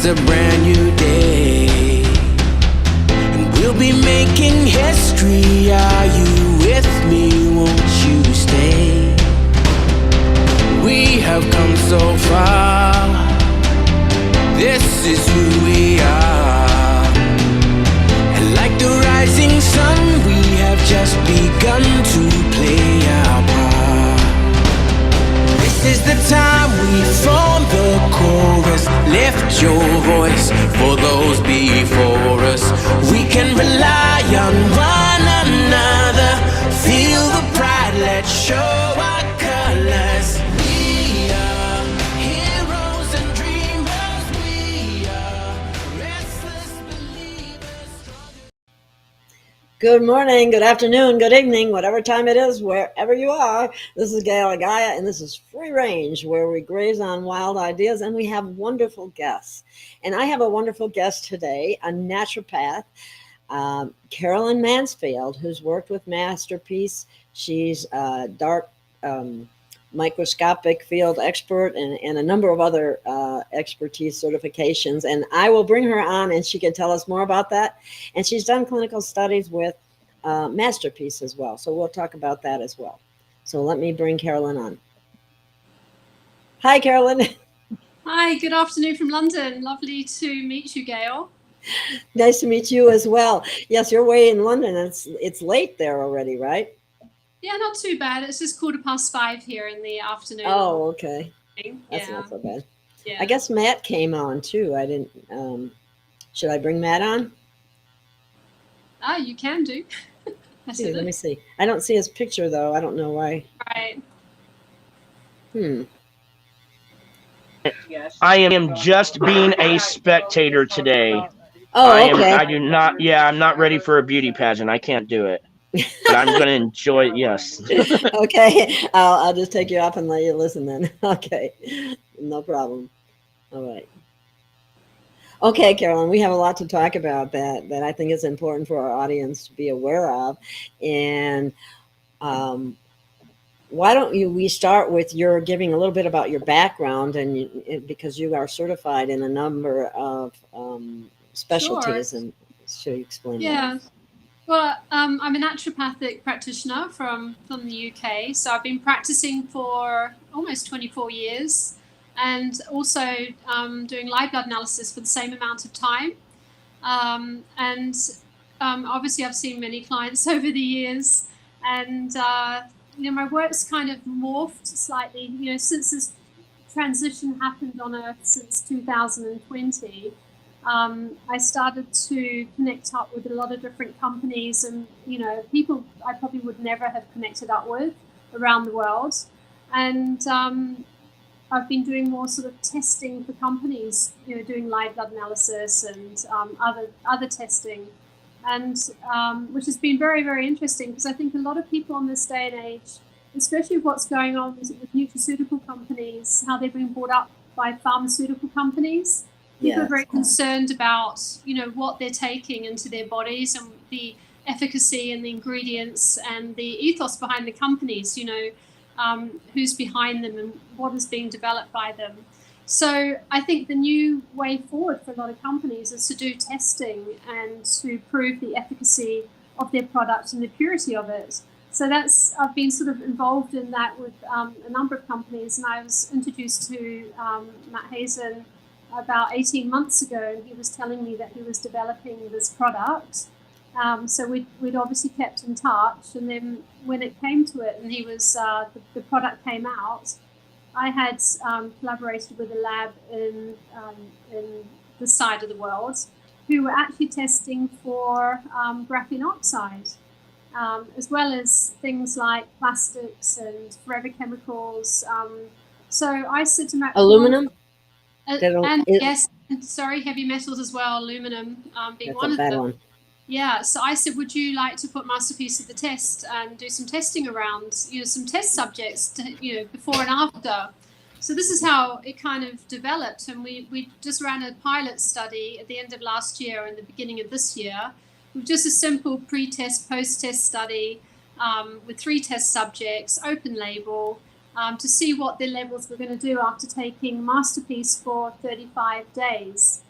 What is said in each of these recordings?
a brand new day, and we'll be making history. Are you with me? Won't you stay? We have come so far. This is who we are. And like the rising sun, we have just begun to play our part. This is the time we form the chorus. Lift your voice for those before us. We can rely on one another. Feel the pride, let's show our colors. We are heroes and dreamers. We are restless believers. Good morning, good afternoon, good evening, whatever time it is, wherever you are. This is Gail of Gaia, and this is Free Range, where we graze on wild ideas, and we have wonderful guests. And I have a wonderful guest today, a naturopath, Caroline Mansfield, who's worked with MasterPeace. She's a dark microscopic field expert and a number of other expertise certifications. And I will bring her on and she can tell us more about that. And she's done clinical studies with MasterPeace as well. So we'll talk about that as well. So let me bring Caroline on. Hi, Caroline. Hi, good afternoon from London. Lovely to meet you, Gail. Nice to meet you as well. Yes, you're way in London. It's late there already, right? Yeah, not too bad. It's just 5:15 here in the afternoon. Oh, okay. That's Yeah. not so bad. Yeah. I guess Matt came on too. I didn't. Should I bring Matt on? You can do. Let me see. I don't see his picture though. I don't know why. Right. I am just being a spectator today. Oh, okay. I do not. Yeah, I'm not ready for a beauty pageant. I can't do it. But I'm going to enjoy it. Yes. Okay. I'll just take you off and let you listen then. Okay. No problem. All right. Okay, Caroline, we have a lot to talk about that I think is important for our audience to be aware of. And why don't we start with your giving a little bit about your background because you are certified in a number of specialties. Sure. And should you explain that? Well, I'm a naturopathic practitioner from the UK. So I've been practicing for almost 24 years and also doing live blood analysis for the same amount of time. Obviously I've seen many clients over the years, and my work's kind of morphed slightly, since this transition happened on Earth since 2020. I started to connect up with a lot of different companies and, people I probably would never have connected up with around the world. And I've been doing more sort of testing for companies, doing live blood analysis and other testing, and which has been very, very interesting because I think a lot of people in this day and age, especially what's going on with nutraceutical companies, how they've been brought up by pharmaceutical companies. People are very concerned about, what they're taking into their bodies and the efficacy and the ingredients and the ethos behind the companies, who's behind them and what is being developed by them. So I think the new way forward for a lot of companies is to do testing and to prove the efficacy of their product and the purity of it. So I've been sort of involved in that with a number of companies, and I was introduced to Matt Hazen about 18 months ago, and he was telling me that he was developing this product. So we'd obviously kept in touch, and then when it came to it and he was the product came out, I had collaborated with a lab in this side of the world who were actually testing for graphene oxide, as well as things like plastics and forever chemicals. So I said to Matt, aluminum? Yes, sorry, heavy metals as well, aluminum being one of them. Yeah, so I said, would you like to put MasterPeace to the test and do some testing around, some test subjects, before and after. So this is how it kind of developed, and we just ran a pilot study at the end of last year and the beginning of this year, with just a simple pre-test, post-test study with 3 test subjects, open label, to see what their levels were going to do after taking MasterPeace for 35 days.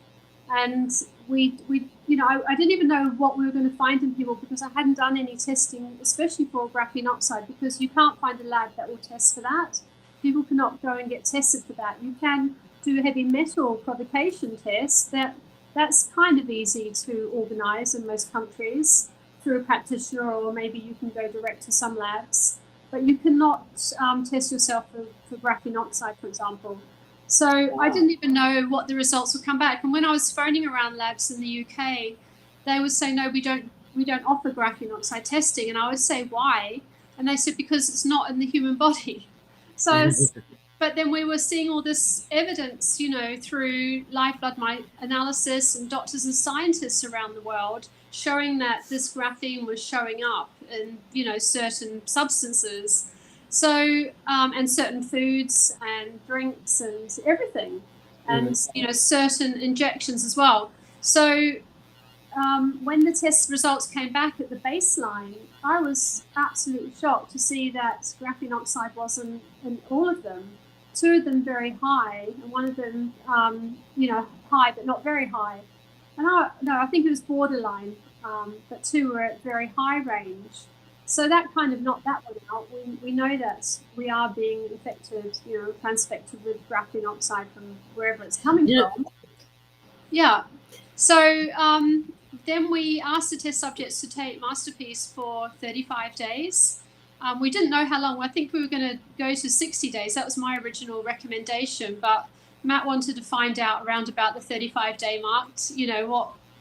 And we I didn't even know what we were going to find in people because I hadn't done any testing, especially for graphene oxide, because you can't find a lab that will test for that. People cannot go and get tested for that. You can do heavy metal provocation tests. That's kind of easy to organize in most countries through a practitioner, or maybe you can go direct to some labs. But you cannot test yourself for graphene oxide, for example. So I didn't even know what the results would come back. And when I was phoning around labs in the UK, they would say, no, we don't offer graphene oxide testing. And I would say, why? And they said, because it's not in the human body. So, but then we were seeing all this evidence, through live blood analysis and doctors and scientists around the world showing that this graphene was showing up in, certain substances. So, and certain foods and drinks and everything, and, certain injections as well. So when the test results came back at the baseline, I was absolutely shocked to see that graphene oxide wasn't in all of them. 2 of them very high, and 1 of them, high, but not very high. And I think it was borderline, but 2 were at very high range. So that kind of knocked that one out. We know that we are being infected, transfected with graphene oxide from wherever it's coming from. Yeah. So then we asked the test subjects to take MasterPeace for 35 days. We didn't know how long. I think we were going to go to 60 days. That was my original recommendation. But Matt wanted to find out around about the 35-day mark,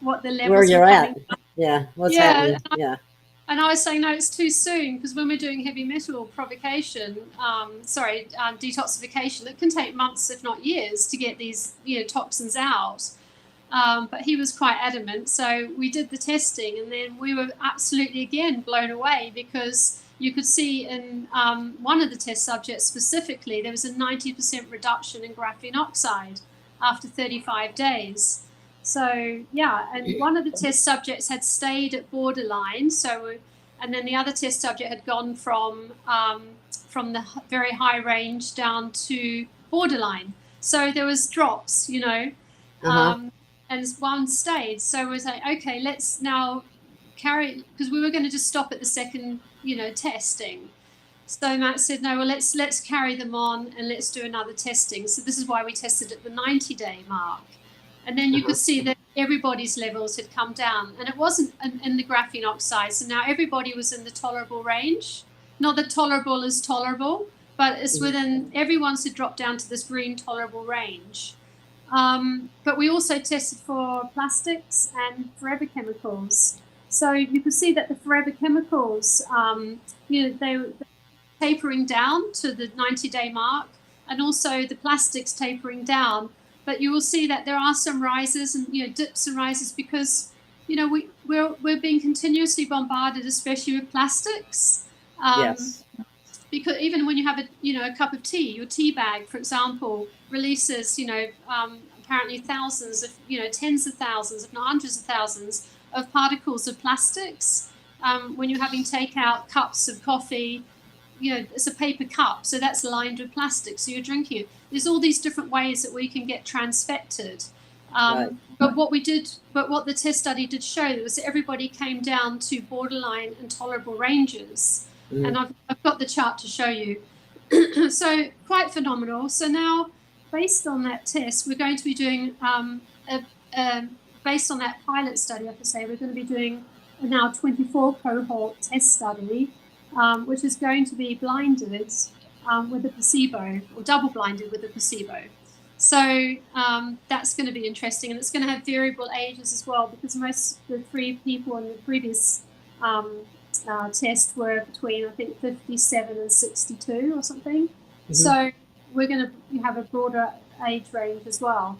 what the levels where you're were at. coming. Yeah. What's happening? Yeah. And I was saying, no, it's too soon, because when we're doing heavy metal provocation, detoxification, it can take months, if not years, to get these, toxins out. But he was quite adamant. So we did the testing, and then we were absolutely, again, blown away, because you could see in one of the test subjects specifically, there was a 90% reduction in graphene oxide after 35 days. So, yeah, and one of the test subjects had stayed at borderline. So, and then the other test subject had gone from the very high range down to borderline. So there was drops, and one stayed. So we was like, okay, let's now carry, because we were going to just stop at the second, testing. So Matt said, no, well, let's carry them on and let's do another testing. So this is why we tested at the 90-day mark. And then you could see that everybody's levels had come down, and it wasn't in the graphene oxide. So now everybody was in the tolerable range. Not that tolerable is tolerable, but it's within, everyone's had dropped down to this green tolerable range. But we also tested for plastics and forever chemicals. So you could see that the forever chemicals, they were tapering down to the 90-day mark, and also the plastics tapering down. But you will see that there are some rises and dips and rises, because we're being continuously bombarded, especially with plastics. Yes. Because even when you have a cup of tea, your tea bag, for example, releases apparently thousands of tens of thousands, if not hundreds of thousands, of particles of plastics. When you're having takeout cups of coffee, it's a paper cup, so that's lined with plastic, so you're drinking it. There's all these different ways that we can get transfected. Right. But what the test study did show was that everybody came down to borderline and tolerable ranges. And I've got the chart to show you. So quite phenomenal. So now, based on that test, we're going to be doing, based on that pilot study, I have to say, we're going to be doing a now 24 cohort test study, which is going to be blinded with a placebo, or double blinded with a placebo. So that's going to be interesting, and it's going to have variable ages as well, because most of the 3 people in the previous test were between, I think, 57 and 62 or something. So we're going to have a broader age range as well.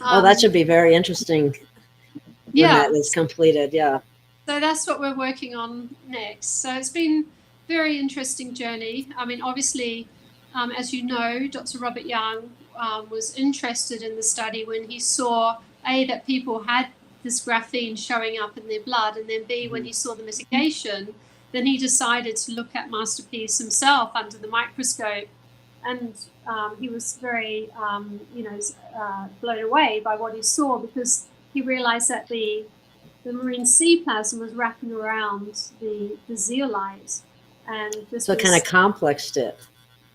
That should be very interesting when that is completed. Yeah. So that's what we're working on next. So it's been a very interesting journey. I mean, obviously, as you know, Dr. Robert Young was interested in the study when he saw, A, that people had this graphene showing up in their blood, and then B, when he saw the mitigation, then he decided to look at MasterPeace himself under the microscope And he was very, blown away by what he saw, because he realized that the marine sea plasm was wrapping around the zeolite, and this So it was kind of complexed it.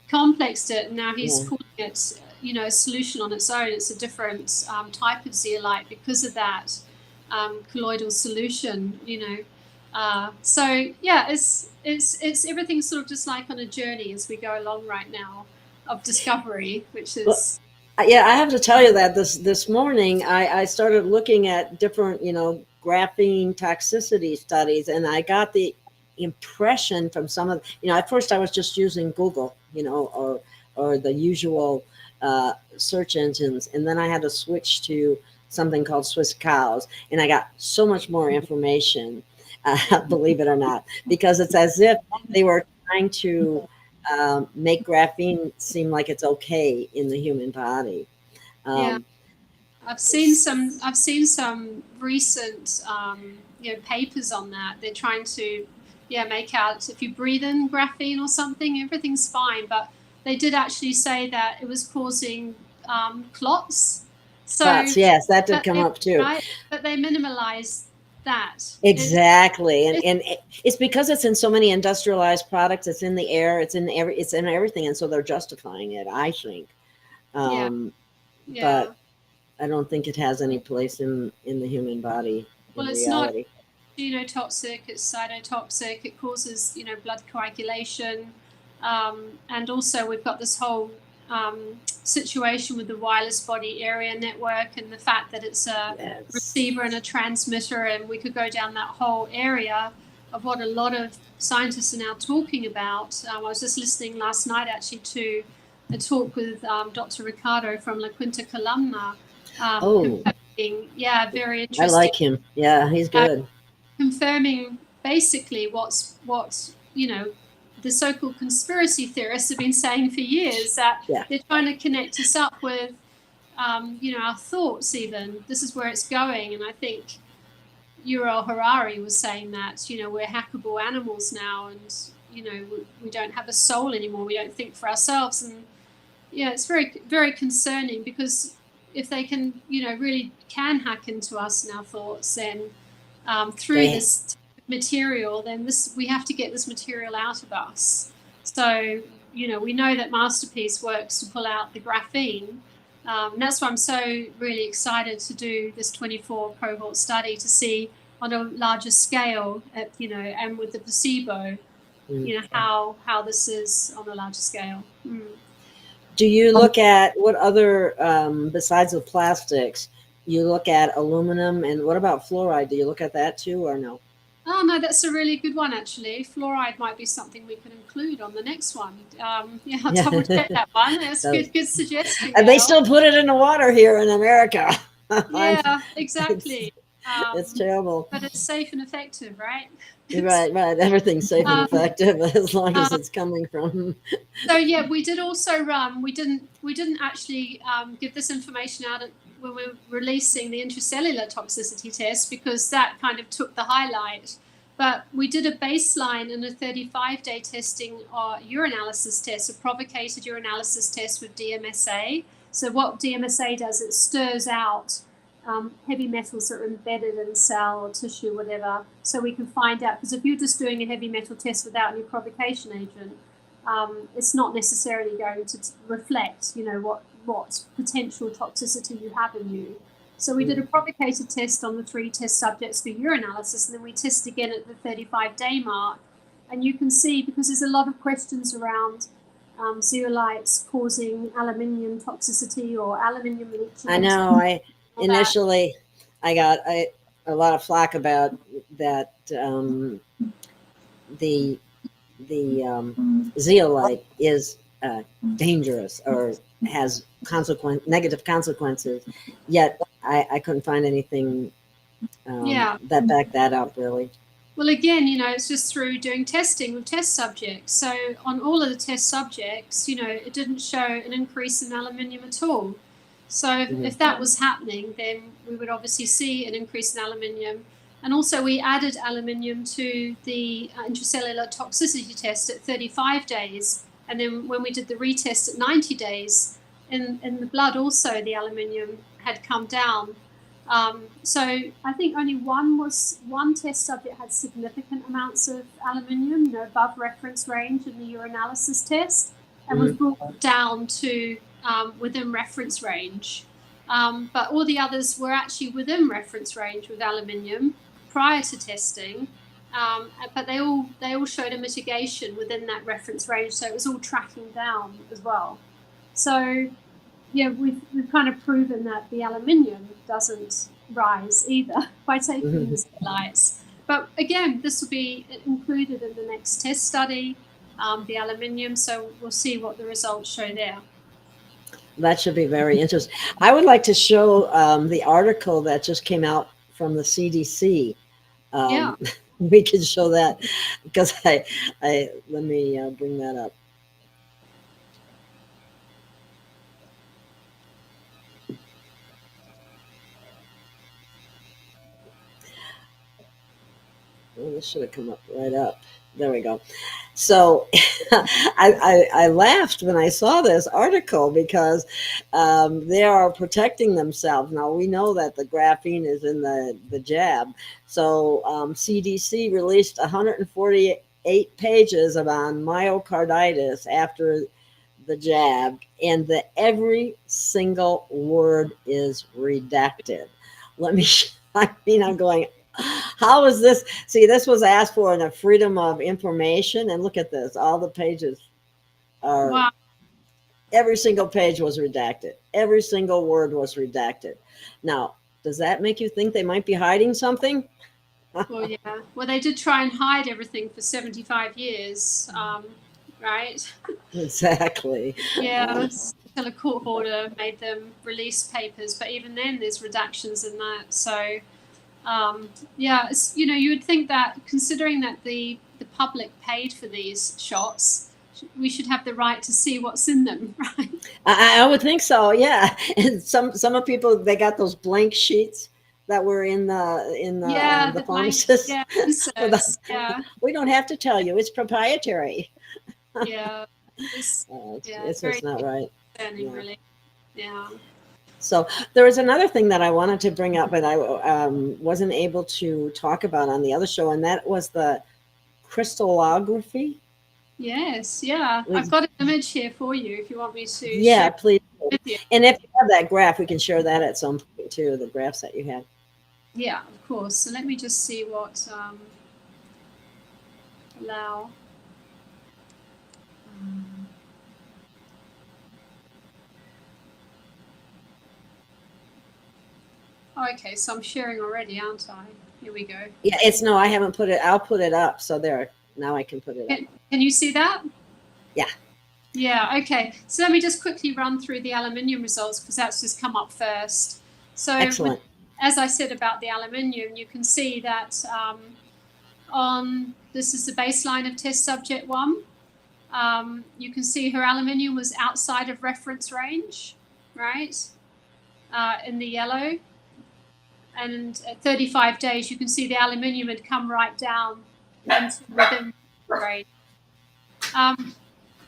complexed it. And now he's Yeah. calling it, a solution on its own. It's a different type of zeolite because of that colloidal solution. So yeah, it's everything sort of just like on a journey as we go along right now of discovery, which is. Well, yeah, I have to tell you that this morning I started looking at different, graphene toxicity studies, and I got the impression from some of, at first I was just using Google, or the usual search engines, and then I had to switch to something called Swiss Cows, and I got so much more information, believe it or not, because it's as if they were trying to make graphene seem like it's okay in the human body. Yeah, I've seen some recent papers on that. They're trying to make out if you breathe in graphene or something, everything's fine, but they did actually say that it was causing clots. So Clots, yes, that did come up too. right, but they minimalized that. Exactly, and it's because it's in so many industrialized products. It's in the air. It's in everything, and so they're justifying it, I think. But I don't think it has any place in the human body. Well, it's reality. Not genotoxic, it's cytotoxic. It causes, blood coagulation. And also we've got this whole situation with the wireless body area network, and the fact that it's a receiver and a transmitter. And we could go down that whole area of what a lot of scientists are now talking about. I was just listening last night actually to a talk with Dr. Ricardo from La Quinta Columna. Very interesting. I like him. Yeah, he's good. Confirming basically what's the so-called conspiracy theorists have been saying for years, that they're trying to connect us up with our thoughts. Even this is where it's going, and I think Yuval Harari was saying that we're hackable animals now, and we don't have a soul anymore. We don't think for ourselves, and it's very, very concerning, because if they can, really can hack into us and our thoughts, then through this material, then we have to get this material out of us. So, we know that MasterPeace works to pull out the graphene. And that's why I'm so really excited to do this 24 cohort study to see on a larger scale, and with the placebo, how this is on a larger scale. Do you look at what other, besides the plastics, you look at aluminum, and what about fluoride? Do you look at that too, or no? Oh, no, that's a really good one, actually. Fluoride might be something we could include on the next one. I'll double check that one. That's a good suggestion. And they still put it in the water here in America. Yeah, exactly. It's terrible. But it's safe and effective, right? Right. Everything's safe and effective as long as it's coming from. So we did also we didn't actually give this information out when we were releasing the intracellular toxicity test, because that kind of took the highlight. But we did a baseline and a 35-day testing urinalysis test, a provocated urinalysis test with DMSA. So what DMSA does, it stirs out heavy metals that are embedded in cell or tissue, whatever, so we can find out. Because if you're just doing a heavy metal test without any provocation agent, it's not necessarily going to reflect, what potential toxicity you have in you. So we did a provocated test on the 3 test subjects for urinalysis, and then we test again at the 35-day mark. And you can see, because there's a lot of questions around zeolites causing aluminium toxicity or aluminium leaching. I know. Initially, I got a lot of flack about that. The zeolite is dangerous or has negative consequences. Yet I couldn't find anything that backed that up, really. Well, again, it's just through doing testing with test subjects. So on all of the test subjects, it didn't show an increase in aluminium at all. So if that was happening, then we would obviously see an increase in aluminium. And also we added aluminium to the intracellular toxicity test at 35 days. And then when we did the retest at 90 days, in the blood also the aluminium had come down. So I think only one test subject had significant amounts of aluminium, above reference range in the urinalysis test, and was brought down to within reference range. But all the others were actually within reference range with aluminium prior to testing. But they all showed a mitigation within that reference range, so it was all tracking down as well. So yeah, we've kind of proven that the aluminium doesn't rise either by taking these lights. But again, this will be included in the next test study, the aluminium. So we'll see what the results show there. That should be very interesting. I would like to show the article that just came out from the CDC. Yeah. We can show that because I let me bring that up. Oh, this should have come up right up. There we go. So I laughed when I saw this article because they are protecting themselves. Now, we know that the graphene is in the jab. So CDC released 148 pages on myocarditis after the jab, and every single word is redacted. I'm going, how is this? See, this was asked for in a freedom of information, and look at this. All the pages are, Wow. Every single page was redacted. Every single word was redacted. Now, does that make you think they might be hiding something? Well, yeah. Well, they did try and hide everything for 75 years, right? Exactly. Yeah, until a court order made them release papers. But even then, there's redactions in that. So, yeah, it's, you would think that considering that the public paid for these shots, we should have the right to see what's in them, right? I would think so. Yeah, and some of people, they got those blank sheets that were in the pharmacist. Yeah, inserts, yeah. We don't have to tell you; it's proprietary. Yeah, it's just not right. Concerning, really. Yeah. So there was another thing that I wanted to bring up, but I wasn't able to talk about on the other show, and that was the crystallography. Yes, yeah. I've got an image here for you if you want me to. Yeah, please. With you. And if you have that graph, we can share that at some point too, the graphs that you had. Yeah, of course. So let me just see what allow. Okay, so I'm sharing already, aren't I? Here we go. Yeah, I haven't put it. I'll put it up. So there, now I can put it up. Can you see that? Yeah. Yeah, okay. So let me just quickly run through the aluminium results because that's just come up first. So excellent. As I said about the aluminium, you can see that this is the baseline of test subject 1. You can see her aluminium was outside of reference range, right? In the yellow. And at 35 days, you can see the aluminium had come right down into within range. I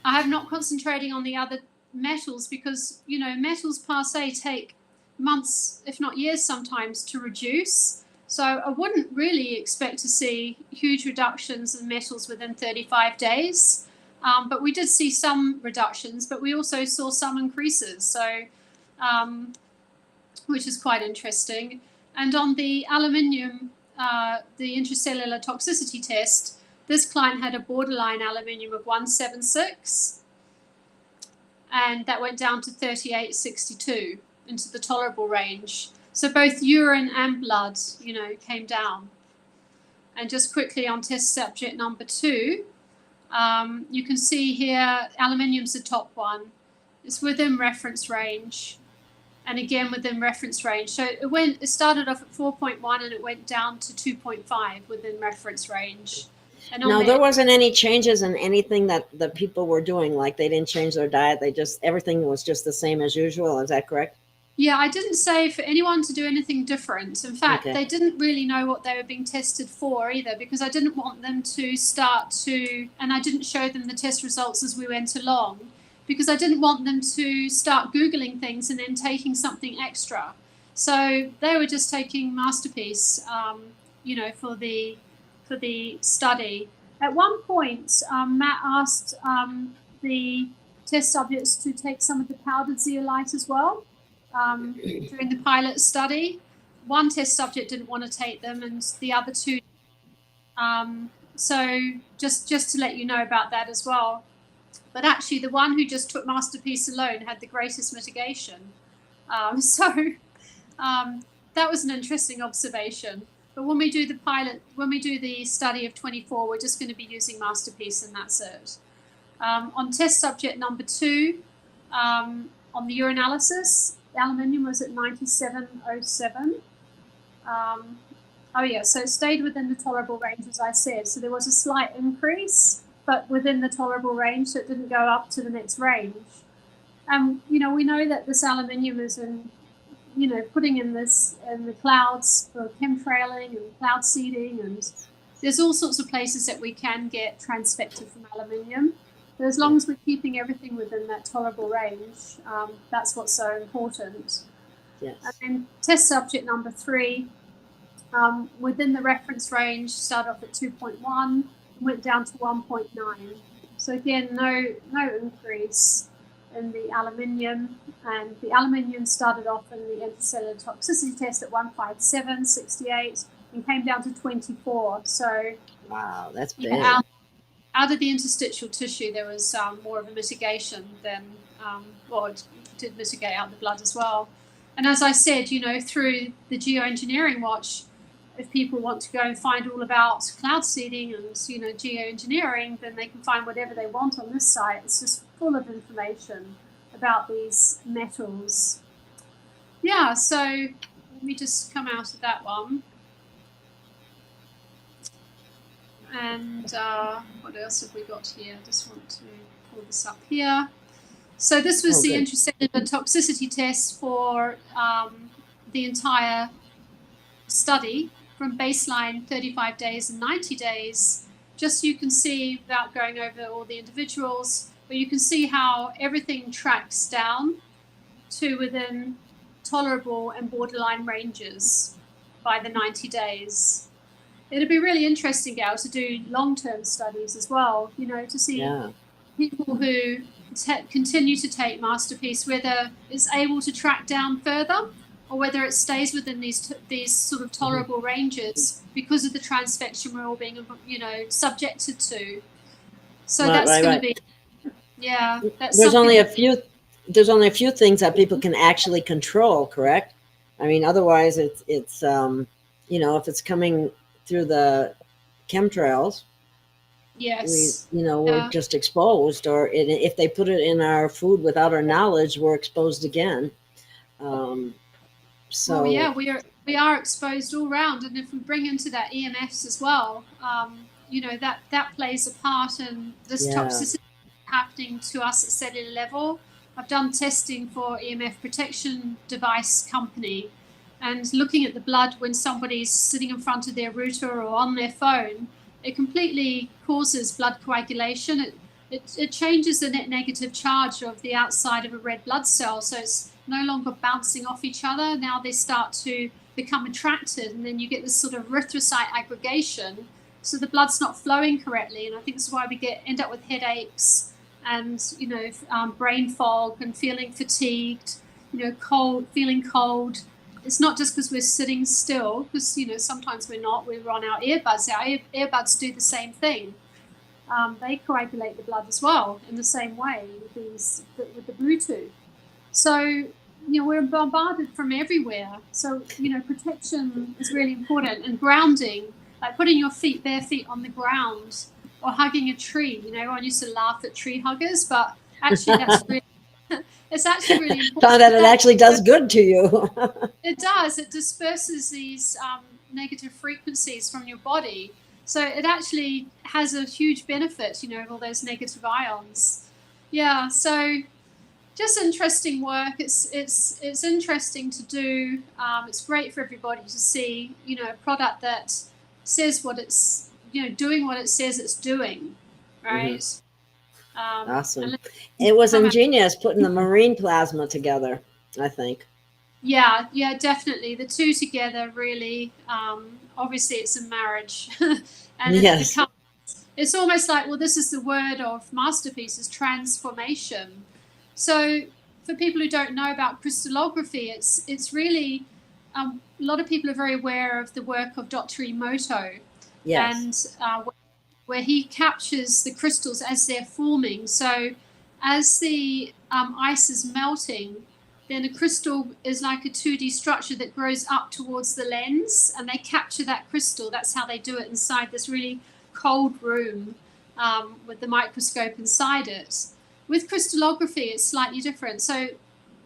have not concentrating on the other metals because, metals per se take months, if not years sometimes, to reduce. So I wouldn't really expect to see huge reductions in metals within 35 days. But we did see some reductions, but we also saw some increases. So, which is quite interesting. And on the aluminium, the intracellular toxicity test, this client had a borderline aluminium of 176, and that went down to 3862 into the tolerable range. So both urine and blood, came down. And just quickly on test subject number 2, you can see here aluminium's the top one. It's within reference range. And again within reference range. So it started off at 4.1 and it went down to 2.5 within reference range. And no, there wasn't any changes in anything that the people were doing. Like they didn't change their diet. Everything was just the same as usual. Is that correct? Yeah, I didn't say for anyone to do anything different. In fact, Okay. they didn't really know what they were being tested for either, because I didn't want them to start to, and I didn't show them the test results as we went along, because I didn't want them to start Googling things and then taking something extra. So they were just taking MasterPeace, for the study. At one point, Matt asked the test subjects to take some of the powdered zeolite as well during the pilot study. One test subject didn't want to take them, and the other two. So just to let you know about that as well. But actually, the one who just took MasterPeace alone had the greatest mitigation. That was an interesting observation. But when we do the study of 24, we're just going to be using MasterPeace, and that's it. On test subject number 2, on the urinalysis, the aluminium was at 97.07. So it stayed within the tolerable range, as I said. So there was a slight increase, but within the tolerable range, so it didn't go up to the next range. We know that this aluminium is putting in the clouds for chemtrailing and cloud seeding, and there's all sorts of places that we can get transfected from aluminium. But as long as we're keeping everything within that tolerable range, that's what's so important. Yes. And then test subject number 3, within the reference range, started off at 2.1, went down to 1.9. So again, no increase in the aluminium, and the aluminium started off in the intercellular toxicity test at 157.68 and came down to 24. So wow, that's big. Out of the interstitial tissue, there was more of a mitigation than, it did mitigate out the blood as well. And as I said, through the geoengineering watch, if people want to go and find all about cloud seeding and, geoengineering, then they can find whatever they want on this site. It's just full of information about these metals. Yeah, so let me just come out of that one. And what else have we got here? I just want to pull this up here. So this was the intracellular toxicity test for the entire study from baseline 35 days and 90 days. Just so you can see, without going over all the individuals, but you can see how everything tracks down to within tolerable and borderline ranges by the 90 days. It'd be really interesting, Gail, to do long-term studies as well, to see people who continue to take MasterPeace, whether it's able to track down further or whether it stays within these sort of tolerable ranges because of the transfection we're all being, subjected to. So that's going to be, There's only a few things that people can actually control, correct? I mean, otherwise it's if it's coming through the chemtrails, we're just exposed, or if they put it in our food without our knowledge, we're exposed again. We are exposed all round, and if we bring into that EMFs as well, that plays a part in this toxicity happening to us at cellular level. I've done testing for EMF protection device company, and looking at the blood when somebody's sitting in front of their router or on their phone, it completely causes blood coagulation. It changes the net negative charge of the outside of a red blood cell, so it's no longer bouncing off each other. Now they start to become attracted, and then you get this sort of erythrocyte aggregation, so the blood's not flowing correctly. And I think this is why we end up with headaches and brain fog and feeling fatigued, feeling cold. It's not just because we're sitting still, because sometimes we're not. We're on our earbuds. Our earbuds do the same thing. They coagulate the blood as well in the same way with the Bluetooth. So we're bombarded from everywhere. So protection is really important, and grounding, like putting your bare feet on the ground or hugging a tree. I used to laugh at tree huggers, but actually that's really. It's actually really important. Found that it actually does good to you. It does. It disperses these negative frequencies from your body. So it actually has a huge benefit, all those negative ions. Yeah, so just interesting work. It's interesting to do. It's great for everybody to see, a product that says what it's, doing what it says it's doing, right? Awesome. It was ingenious putting the marine plasma together, I think. Yeah, definitely. The two together really, obviously it's a marriage. And yes. It's almost like, well, this is the word of MasterPeace, is transformation. So for people who don't know about crystallography, it's really, a lot of people are very aware of the work of Dr. Emoto. Yes. And where he captures the crystals as they're forming. So as the ice is melting, then a crystal is like a 2D structure that grows up towards the lens, and they capture that crystal. That's how they do it inside this really cold room with the microscope inside it. With crystallography, it's slightly different. So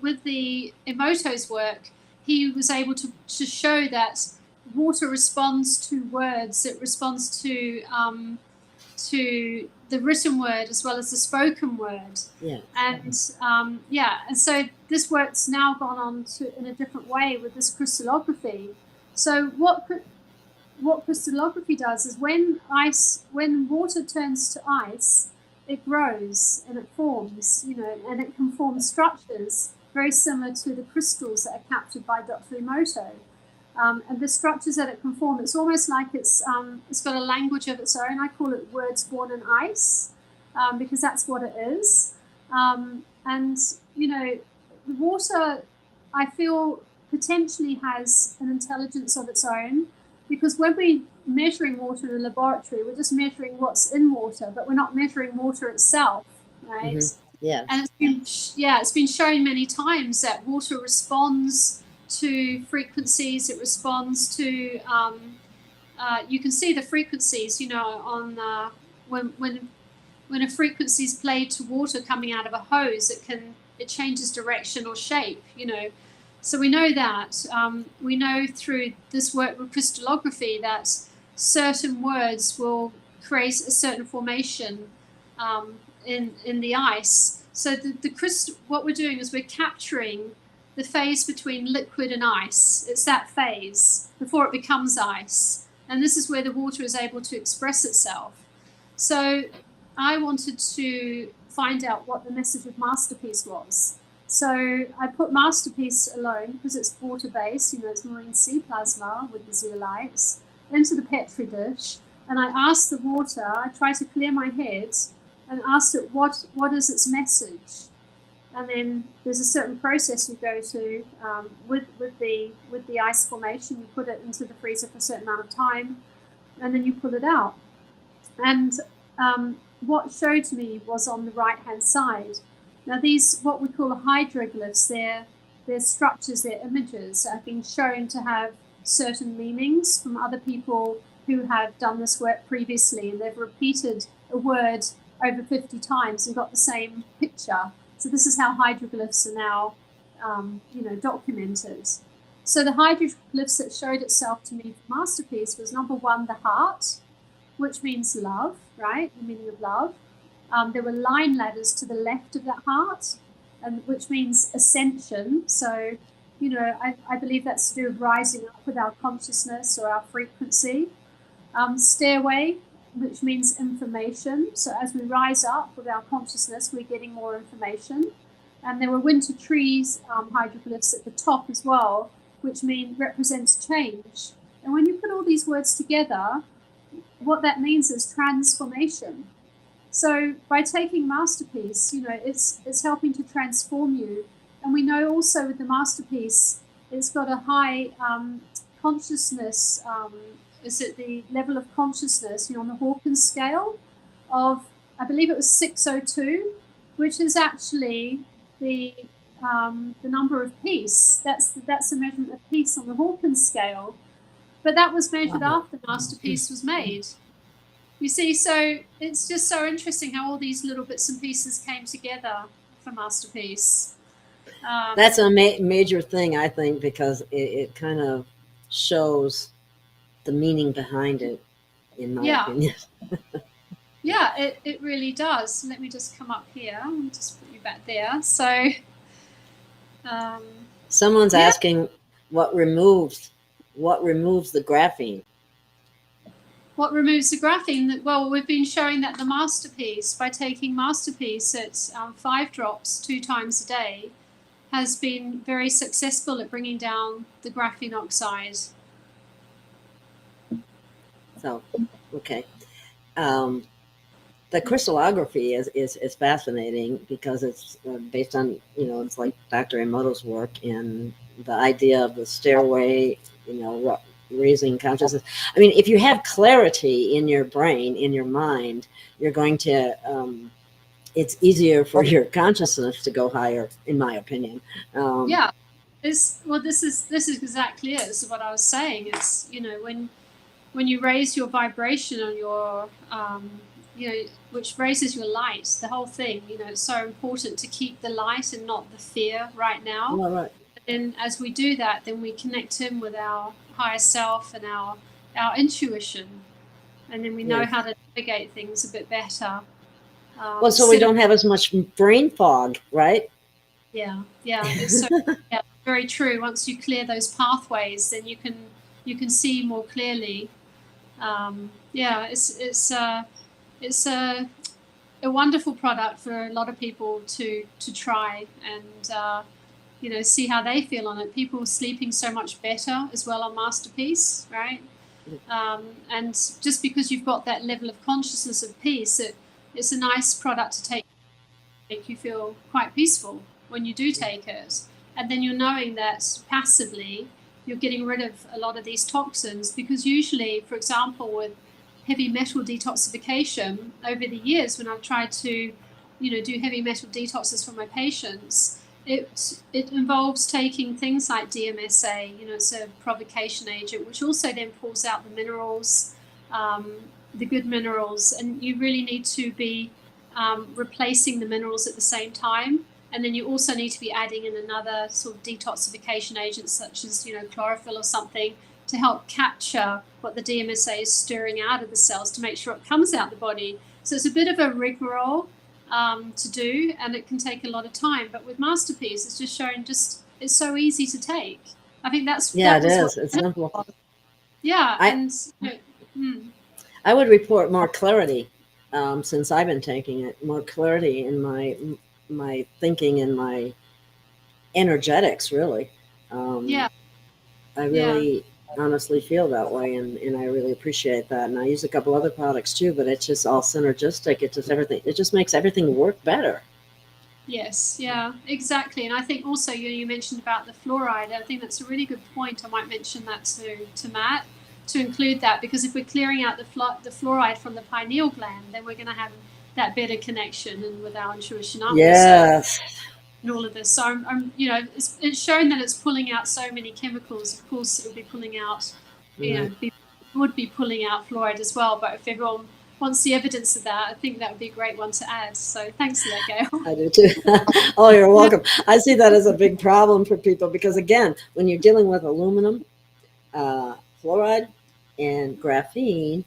with the Emoto's work, he was able to show that water responds to words. It responds to the written word as well as the spoken word. Yeah. And and so this work's now gone on to in a different way with this crystallography. So what crystallography does is when water turns to ice, it grows and it forms, and it can form structures very similar to the crystals that are captured by Dr. Emoto. And the structures that it can form, it's almost like it's got a language of its own. I call it words born in ice, because that's what it is. And the water, I feel, potentially has an intelligence of its own, because when we're measuring water in a laboratory, we're just measuring what's in water, but we're not measuring water itself, right? Yeah. And it's been shown many times that water responds to frequencies. It responds to you can see the frequencies, on when a frequency is played to water coming out of a hose, it changes direction or shape, So we know that. We know through this work with crystallography that certain words will create a certain formation in the ice. So the crystal, what we're doing is we're capturing the phase between liquid and ice. It's that phase before it becomes ice. And this is where the water is able to express itself. So I wanted to find out what the message of MasterPeace was. So I put MasterPeace alone, because it's water-based, it's marine sea plasma with the zeolites, into the Petri dish. And I asked the water, I tried to clear my head and asked it, what is its message? And then there's a certain process you go to with the ice formation. You put it into the freezer for a certain amount of time, and then you pull it out. And what showed to me was on the right-hand side. Now these, what we call hydroglyphs, they're structures, they're images that have been shown to have certain meanings from other people who have done this work previously, and they've repeated a word over 50 times and got the same picture. So this is how hydroglyphs are now, documented. So the hydroglyphs that showed itself to me for MasterPeace was, number one, the heart, which means love, right? The meaning of love. There were line ladders to the left of that heart, which means ascension. So, I believe that's to do with rising up with our consciousness or our frequency. Stairway, which means information. So as we rise up with our consciousness, we're getting more information. And there were winter trees hydroglyphs at the top as well, which represents change. And when you put all these words together, what that means is transformation. So by taking MasterPeace, it's helping to transform you. And we know also with the MasterPeace, it's got a high consciousness. Is at the level of consciousness, on the Hawkins scale of, I believe it was 602, which is actually the number of peace. That's the measurement of peace on the Hawkins scale. But that was measured after MasterPeace was made. You see, so it's just so interesting how all these little bits and pieces came together for MasterPeace. That's a major thing, I think, because it kind of shows the meaning behind it, in my opinion. Yeah, it really does. Let me just come up here and just put you back there. So Someone's yeah. asking what removes the graphene. What removes the graphene? Well, we've been showing that the MasterPeace, by taking MasterPeace at 5 drops 2 times a day, has been very successful at bringing down the graphene oxide. So, okay. The crystallography is fascinating because it's based on, it's like Dr. Emoto's work and the idea of the stairway, raising consciousness. I mean, if you have clarity in your brain, in your mind, you're going to, it's easier for your consciousness to go higher, in my opinion. Yeah. This is exactly it. This is what I was saying. It's, when you raise your vibration on your, which raises your light, the whole thing, it's so important to keep the light and not the fear right now. All right. And as we do that, then we connect in with our higher self and our intuition. And then we know how to navigate things a bit better. Well, so we don't have as much brain fog, right? Yeah. It's so very true. Once you clear those pathways, then you can see more clearly. It's a wonderful product for a lot of people to try and see how they feel on it. People sleeping so much better as well on MasterPeace, right? And just because you've got that level of consciousness of peace, it's a nice product to make you feel quite peaceful when you do take it. And then you're knowing that passively you're getting rid of a lot of these toxins, because usually, for example, with heavy metal detoxification, over the years when I've tried to do heavy metal detoxes for my patients, it involves taking things like DMSA, it's a provocation agent, which also then pulls out the minerals, the good minerals, and you really need to be replacing the minerals at the same time. And then you also need to be adding in another sort of detoxification agent, such as chlorophyll or something, to help capture what the DMSA is stirring out of the cells to make sure it comes out the body. So it's a bit of a rigmarole to do, and it can take a lot of time. But with MasterPeace, it's just showing it's so easy to take. I think that's it is. It's simple. Yeah, I would report more clarity since I've been taking it. More clarity in my thinking and my energetics, really. I really honestly feel that way, and I really appreciate that. And I use a couple other products too, but it's just all synergistic. It just makes everything work better. Yes, yeah, exactly. And I think also you mentioned about the fluoride. I think that's a really good point. I might mention that to Matt, to include that, because if we're clearing out the fluoride from the pineal gland, then we're going to have that better connection and with our intuition, aren't we? Yes. And all of this. So I'm it's shown that it's pulling out so many chemicals. Of course, it would be pulling out, would be pulling out fluoride as well. But if everyone wants the evidence of that, I think that would be a great one to add. So thanks for that, Gail. I do too. Oh, you're welcome. I see that as a big problem for people because, again, when you're dealing with aluminum, fluoride, and graphene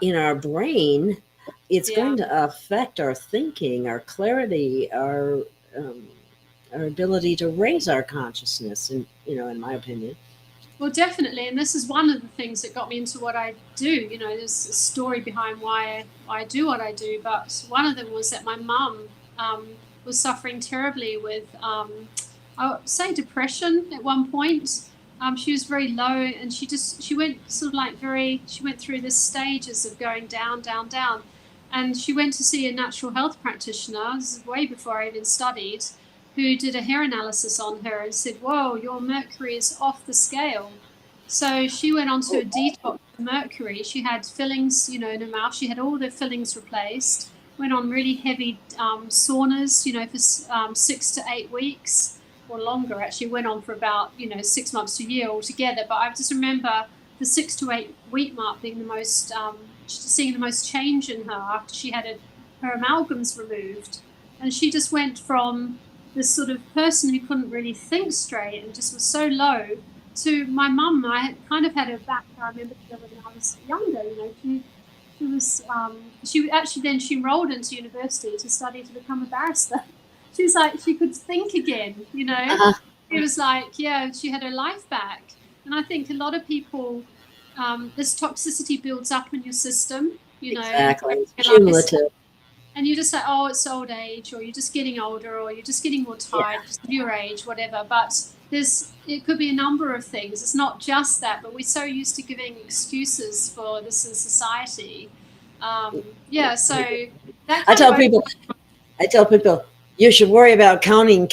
in our brain, it's going to affect our thinking, our clarity, our ability to raise our consciousness, and in my opinion. Well, definitely, and this is one of the things that got me into what I do. There's a story behind why I do what I do, but one of them was that my mum was suffering terribly with, I would say, depression at one point. She was very low, and she went sort of like she went through the stages of going down, down, down. And she went to see a natural health practitioner, this is way before I even studied, who did a hair analysis on her and said, whoa, your mercury is off the scale. So she went on to a detox of mercury. She had fillings, in her mouth. She had all the fillings replaced, went on really heavy saunas, for 6 to 8 weeks or longer. Actually went on for about, 6 months to a year altogether. But I just remember the 6 to 8 week mark being the most, seeing the most change in her after she had her amalgams removed. And she just went from this sort of person who couldn't really think straight and just was so low to my mum. I kind of had her back. I remember when I was younger, she was, she enrolled into university to study to become a barrister. she's like, she could think again, you know. Uh-huh. It was like, yeah, she had her life back. And I think a lot of people, this toxicity builds up in your system, you know. Exactly. You It's realize, cumulative. and you just say, oh, it's old age, or you're just getting older, or you're just getting more tired because of your age, whatever. But it could be a number of things. It's not just that, but we're so used to giving excuses for this in society. So that I kind of tell people, you should worry about counting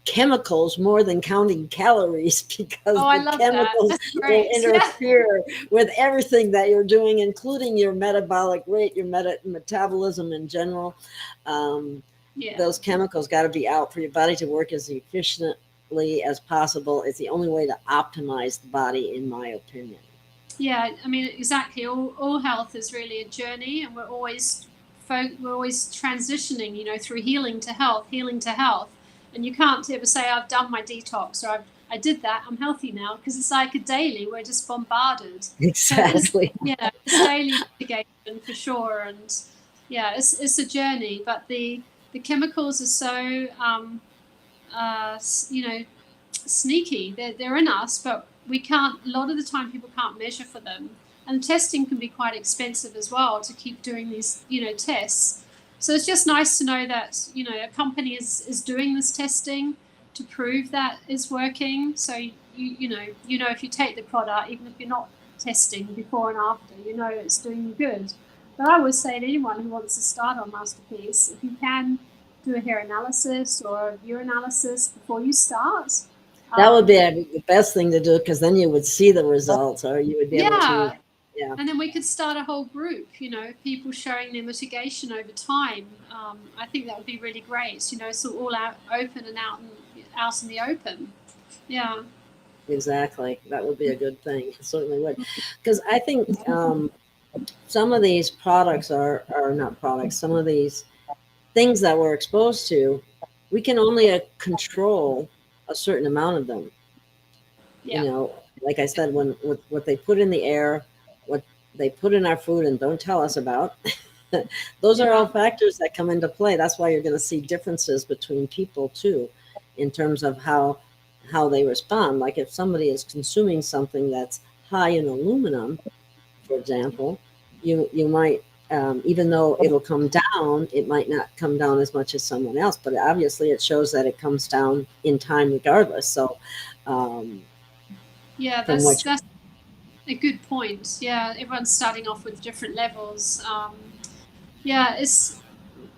chemicals more than counting calories, because I the love that. chemicals That's will great. interfere with everything that you're doing, including your metabolic rate, your metabolism in general. Those chemicals got to be out for your body to work as efficiently as possible. It's the only way to optimize the body, in my opinion. Yeah, I mean, exactly. All health is really a journey, and we're always transitioning, you know, through healing to health. And you can't ever say, I've done my detox, or I did that, I'm healthy now, because it's like a daily, we're just bombarded. Exactly. So it's daily mitigation for sure. And it's a journey, but the chemicals are so, sneaky. They're in us, but we can't, a lot of the time people can't measure for them. And testing can be quite expensive as well to keep doing these, you know, tests. So it's just nice to know that, you know, a company is doing this testing to prove that it's working. So you know if you take the product, even if you're not testing before and after, you know it's doing you good. But I always say to anyone who wants to start on MasterPeace, if you can do a hair analysis or a urinalysis before you start. That would be the best thing to do, because then you would see the results, or you would be able to. Yeah. And then we could start a whole group, you know, people showing their mitigation over time. I think that would be really great, you know, so all out open and out in the open. Yeah. Exactly. That would be a good thing. It certainly would. Because I think some of these products are not products, some of these things that we're exposed to, we can only control a certain amount of them. You know, like I said, when with what they put in the air, what they put in our food and don't tell us about, those are all factors that come into play. That's why you're going to see differences between people too, in terms of how they respond. Like if somebody is consuming something that's high in aluminum, for example, you might, even though it'll come down, it might not come down as much as someone else, but obviously it shows that it comes down in time regardless. So that's a good point. Yeah, everyone's starting off with different levels. It's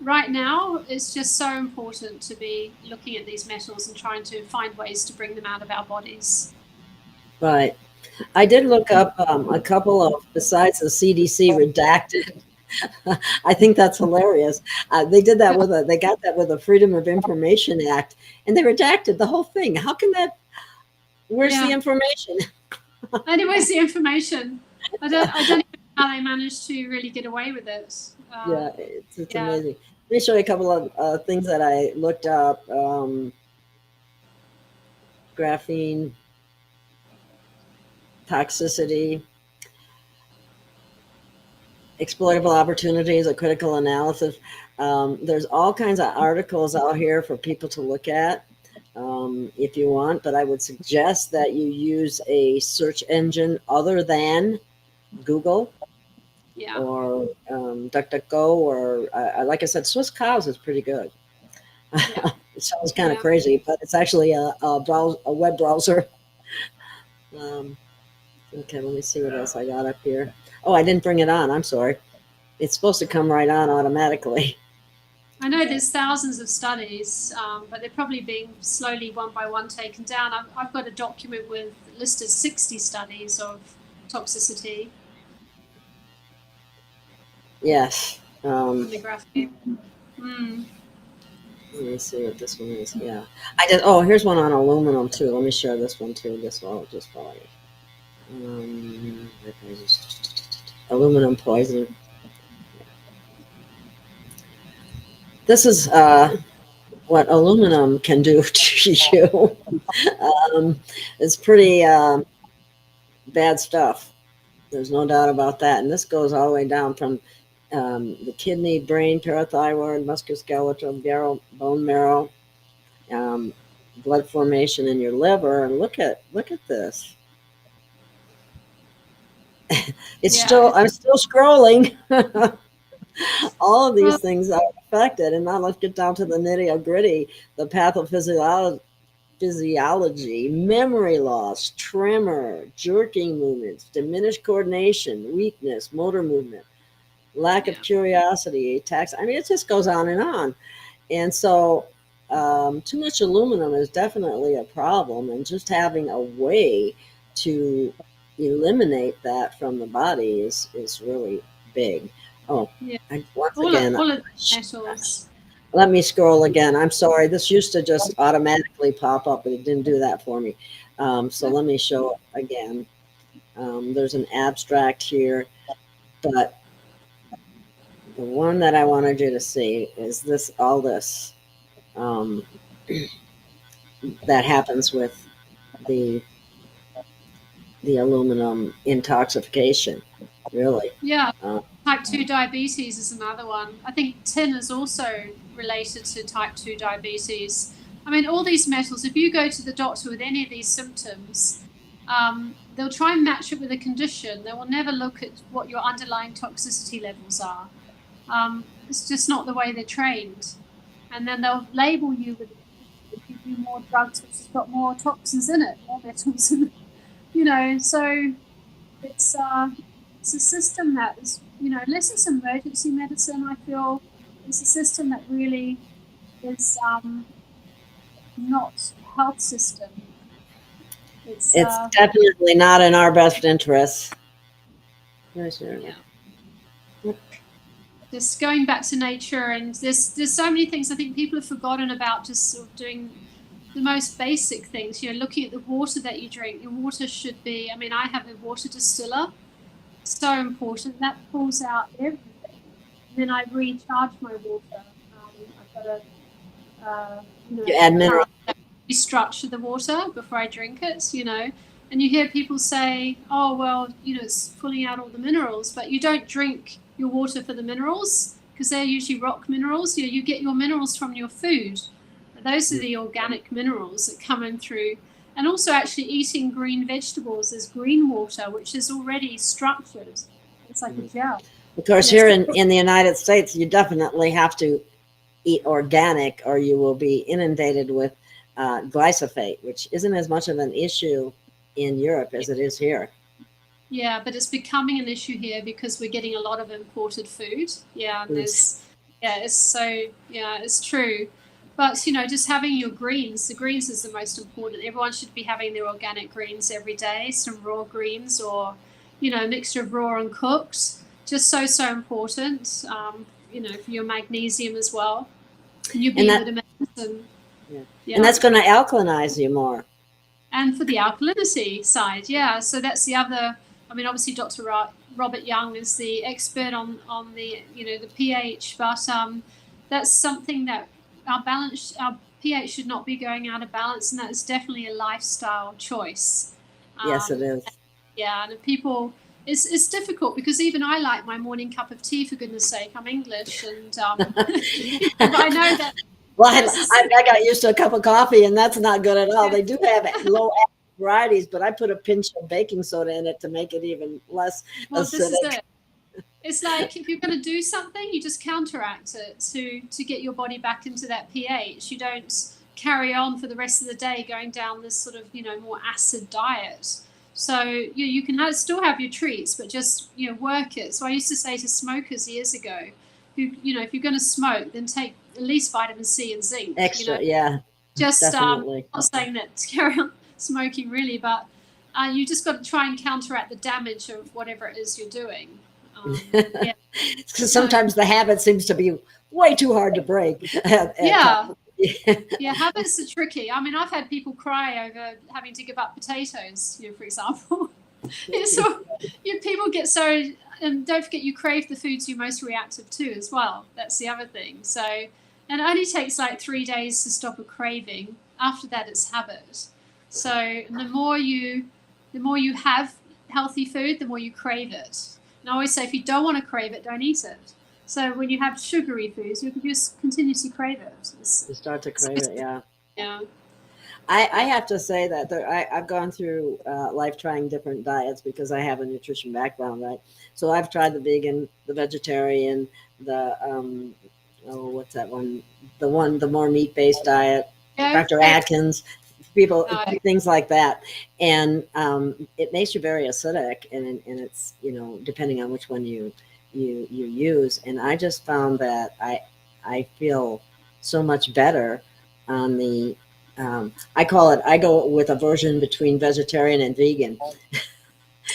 right now, it's just so important to be looking at these metals and trying to find ways to bring them out of our bodies. Right. I did look up a couple of, besides the CDC redacted. I think that's hilarious. They did that they got that with the Freedom of Information Act, and they redacted the whole thing. How can that? Where's the information? Anyways, the information. I don't even know how they managed to really get away with it. It's amazing. Let me show you a couple of things that I looked up. Graphene, toxicity, exploitable opportunities, a critical analysis. There's all kinds of articles out here for people to look at if you want, but I would suggest that you use a search engine other than Google or DuckDuckGo, or like I said, Swiss Cows is pretty good. It sounds kind of crazy, but it's actually a web browser. Okay, let me see what else I got up here. Oh, I didn't bring it on. I'm sorry. It's supposed to come right on automatically. I know there's thousands of studies, but they're probably being slowly one by one taken down. I've got a document with listed 60 studies of toxicity. Yes. The graphene. Let me see what this one is. Yeah. I did. Oh, here's one on aluminum too. Let me share this one too. This one just follow you. Aluminum poisoning. This is what aluminum can do to you. It's pretty bad stuff. There's no doubt about that. And this goes all the way down from the kidney, brain, parathyroid, musculoskeletal, bone marrow, um, blood formation in your liver. And look at this. I'm still scrolling. All of these things are affected. And now let's get down to the nitty gritty, the pathophysiology, memory loss, tremor, jerking movements, diminished coordination, weakness, motor movement, lack of curiosity, attacks. I mean, it just goes on and on. And so too much aluminum is definitely a problem. And just having a way to eliminate that from the body is really big. Oh, once again, let me scroll again. I'm sorry. This used to just automatically pop up, but it didn't do that for me. So let me show it again. There's an abstract here, but the one that I wanted you to see is all this that happens with the aluminum intoxication, really. Yeah. Type 2 diabetes is another one. I think tin is also related to type 2 diabetes. I mean, all these metals, if you go to the doctor with any of these symptoms, they'll try and match it with a condition. They will never look at what your underlying toxicity levels are. It's just not the way they're trained. And then they'll label you with give you more drugs which has got more toxins in it, more metals in it. So it's a system that is, unless it's emergency medicine, I feel it's a system that really is not a health system. It's definitely not in our best interest. Just going back to nature, and there's so many things I think people have forgotten about, just sort of doing the most basic things, looking at the water that you drink. Your water should be, I have a water distiller. So important. That pulls out everything. And then I recharge my water. I've got you add minerals. Restructure the water before I drink it, And you hear people say, oh, well, it's pulling out all the minerals, but you don't drink your water for the minerals, because they're usually rock minerals. You get your minerals from your food. Those are the organic minerals that come in through. And also actually eating green vegetables is green water, which is already structured. It's like a gel. Of course, here in the United States, you definitely have to eat organic or you will be inundated with glyphosate, which isn't as much of an issue in Europe as it is here. Yeah, but it's becoming an issue here because we're getting a lot of imported food. Yeah, and it's true. But, just having your greens, the greens is the most important. Everyone should be having their organic greens every day, some raw greens or, a mixture of raw and cooked. Just so important, for your magnesium as well. And your B vitamins. And that's going to alkalinize you more. And for the alkalinity side, So that's the other, obviously Dr. Robert Young is the expert on the, the pH, but that's something that our pH should not be going out of balance, and that is definitely a lifestyle choice. Yes, it is. And people, it's difficult because even I like my morning cup of tea, for goodness sake. I'm English, and I know that. Well, I got used to a cup of coffee, and that's not good at all. They do have low varieties, but I put a pinch of baking soda in it to make it even less acidic. This is it. It's like if you're going to do something, you just counteract it to get your body back into that pH. You don't carry on for the rest of the day going down this sort of, more acid diet. So you can still have your treats, but just, work it. So I used to say to smokers years ago, if you're going to smoke, then take at least vitamin C and zinc. Extra, Just not saying that to carry on smoking really, but you just got to try and counteract the damage of whatever it is you're doing. Because sometimes the habit seems to be way too hard to break. Habits are tricky. I've had people cry over having to give up potatoes, for example. So people get so, and don't forget you crave the foods you're most reactive to as well. That's the other thing. So, and it only takes like 3 days to stop a craving. After that, it's habit. So the more you have healthy food, the more you crave it. And I always say, if you don't want to crave it, don't eat it. So when you have sugary foods, you can just continuously crave it. You start to crave it, yeah. Yeah. I have to say that I've gone through life trying different diets because I have a nutrition background, right? So I've tried the vegan, the vegetarian, the what's that one? The more meat based diet, Yeah. Dr. Atkins, people, No. things like that, and it makes you very acidic, and it's depending on which one you use, and I just found that I feel so much better on the I go with a version between vegetarian and vegan.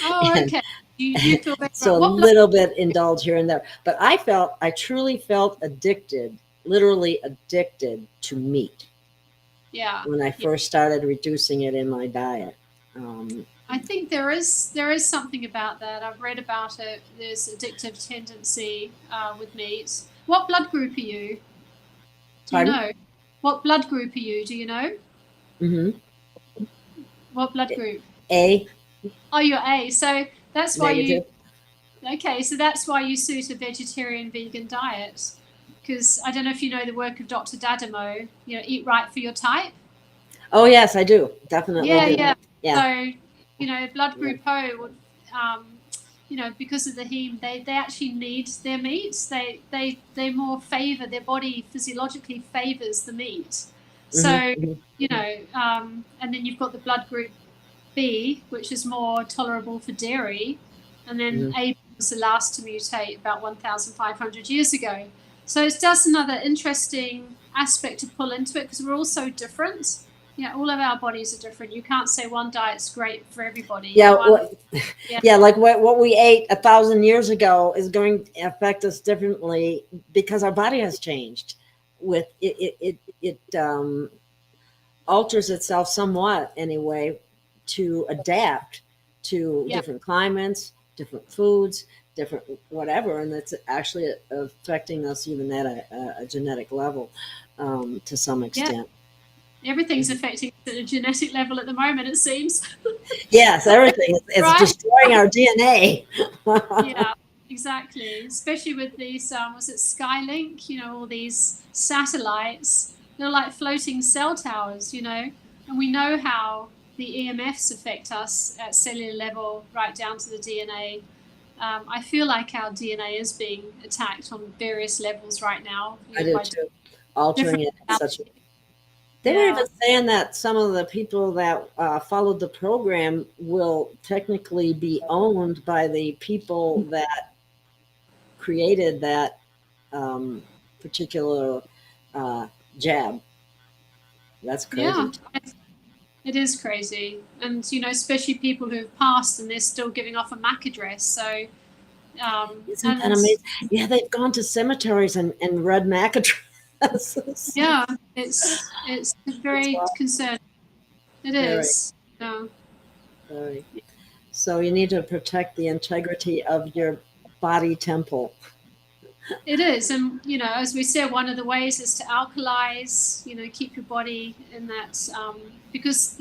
Oh, And okay. You feel better. so a What blood? little bit indulge here and there. But I truly felt addicted, literally addicted to meat Yeah. when I first started reducing it in my diet. I think there is something about that. I've read about it. There's addictive tendency with meat. What blood group are you? Do you Pardon? know? What blood group are you? Do you know? Hmm. What blood group? A Oh, you're A. So that's why negative. Okay, so that's why you suit a vegetarian vegan diet. Because I don't know if you know the work of Dr. Dadamo, eat right for your type. Oh yes, I do. Definitely Yeah, do. yeah. Yeah. So, blood group O would, because of the heme, they actually need their meat. They more favor, their body physiologically favors the meat. So, Mhm. and then you've got the blood group B, which is more tolerable for dairy, and then Mhm. A was the last to mutate about 1,500 years ago. So it's just another interesting aspect to pull into it because we're all so different. All of our bodies are different. You can't say one diet's great for everybody. Yeah, Yeah. yeah, like what we ate 1,000 years ago is going to affect us differently because our body has changed. With it alters itself somewhat anyway to adapt to Yeah. different climates, different foods, different whatever, and it's actually affecting us even at a genetic level to some extent. Everything's affecting us at a genetic level at the moment, it seems. Yes, everything is Right? destroying our DNA. Yeah, exactly. Especially with these, was it Skylink? All these satellites. They're like floating cell towers, and we know how the EMFs affect us at cellular level, right down to the DNA. I feel like our DNA is being attacked on various levels right now. I do by too. Altering different it in such a They were Yeah. even saying that some of the people that followed the program will technically be owned by the people that created that particular jab. That's Yeah, crazy. it is crazy. And, especially people who've passed and they're still giving off a MAC address. So, Isn't that and amazing? Yeah, they've gone to cemeteries and read MAC addresses. yeah, it's It's very wild. concerning. It Very, is. Yeah, very. So you need to protect the integrity of your body temple. it is. And, as we said, one of the ways is to alkalize, keep your body in that, because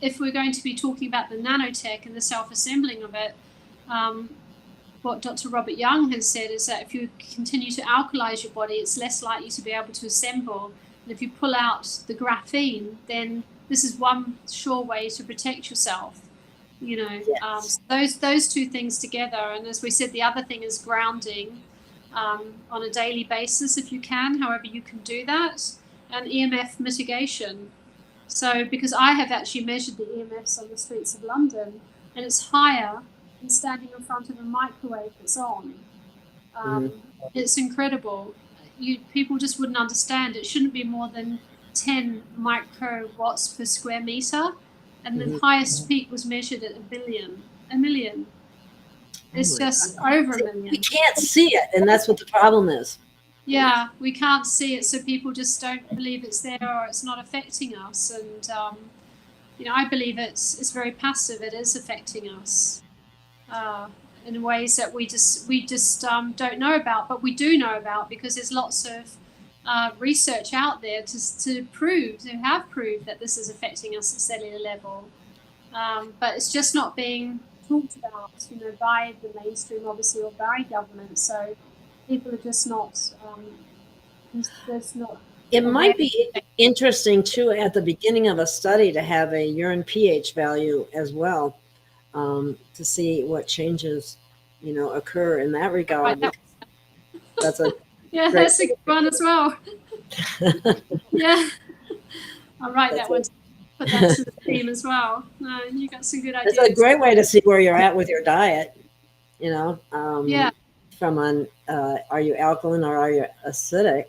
if we're going to be talking about the nanotech and the self-assembling of it, what Dr. Robert Young has said is that if you continue to alkalize your body, it's less likely to be able to assemble. And if you pull out the graphene, then this is one sure way to protect yourself. Yes. So those two things together. And as we said, the other thing is grounding on a daily basis, if you can, however you can do that, and EMF mitigation. So, because I have actually measured the EMFs on the streets of London, and it's higher than standing in front of a microwave that's on. Mhm. It's incredible. People just wouldn't understand. It shouldn't be more than 10 microwatts per square meter, and the Mhm. highest peak was measured at a million. Oh It's my just God. over a We million. can't see it, and that's what the problem is. Yeah, we can't see it, so people just don't believe it's there or it's not affecting us. And I believe it's very passive. It is affecting us in ways that we just don't know about, but we do know about because there's lots of research out there to have proved that this is affecting us at cellular level. But it's just not being talked about, by the mainstream, obviously, or by government. So people are just not, It aware. might be interesting too at the beginning of a study to have a urine pH value as well, to see what changes, occur in that regard. Right, That's a yeah, great. that's a good one as well. Yeah, I'll write that one. Put that to the theme as well. No, you got some good It's ideas. a great way to see where you're at with your diet. Yeah. From are you alkaline or are you acidic?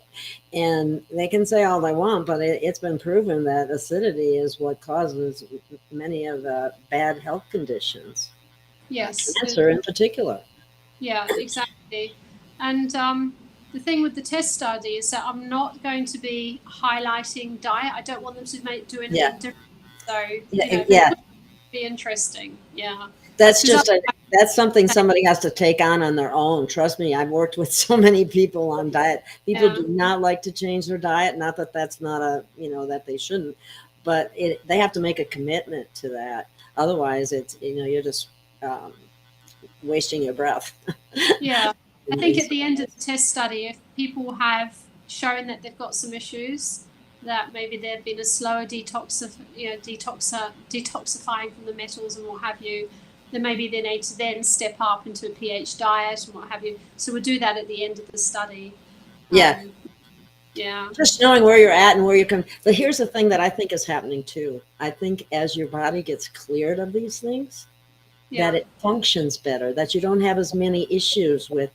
And they can say all they want, but it's been proven that acidity is what causes many of the bad health conditions. Yes. Cancer in particular. Yeah, exactly. And the thing with the test study is that I'm not going to be highlighting diet. I don't want them to do anything different. So, Yeah. It would be interesting. Yeah. That's that's something somebody has to take on their own. Trust me, I've worked with so many people on diet. People do not like to change their diet. Not that that's not that they shouldn't, but they have to make a commitment to that. Otherwise, it's you're just wasting your breath. Yeah, I think at the end of the test study, if people have shown that they've got some issues, that maybe there've been a slower detoxifying from the metals and what have you, then maybe they need to then step up into a pH diet and what have you. So we'll do that at the end of the study. Yeah. Yeah. Just knowing where you're at and where you can. But here's the thing that I think is happening too. I think as your body gets cleared of these things, that it functions better, that you don't have as many issues with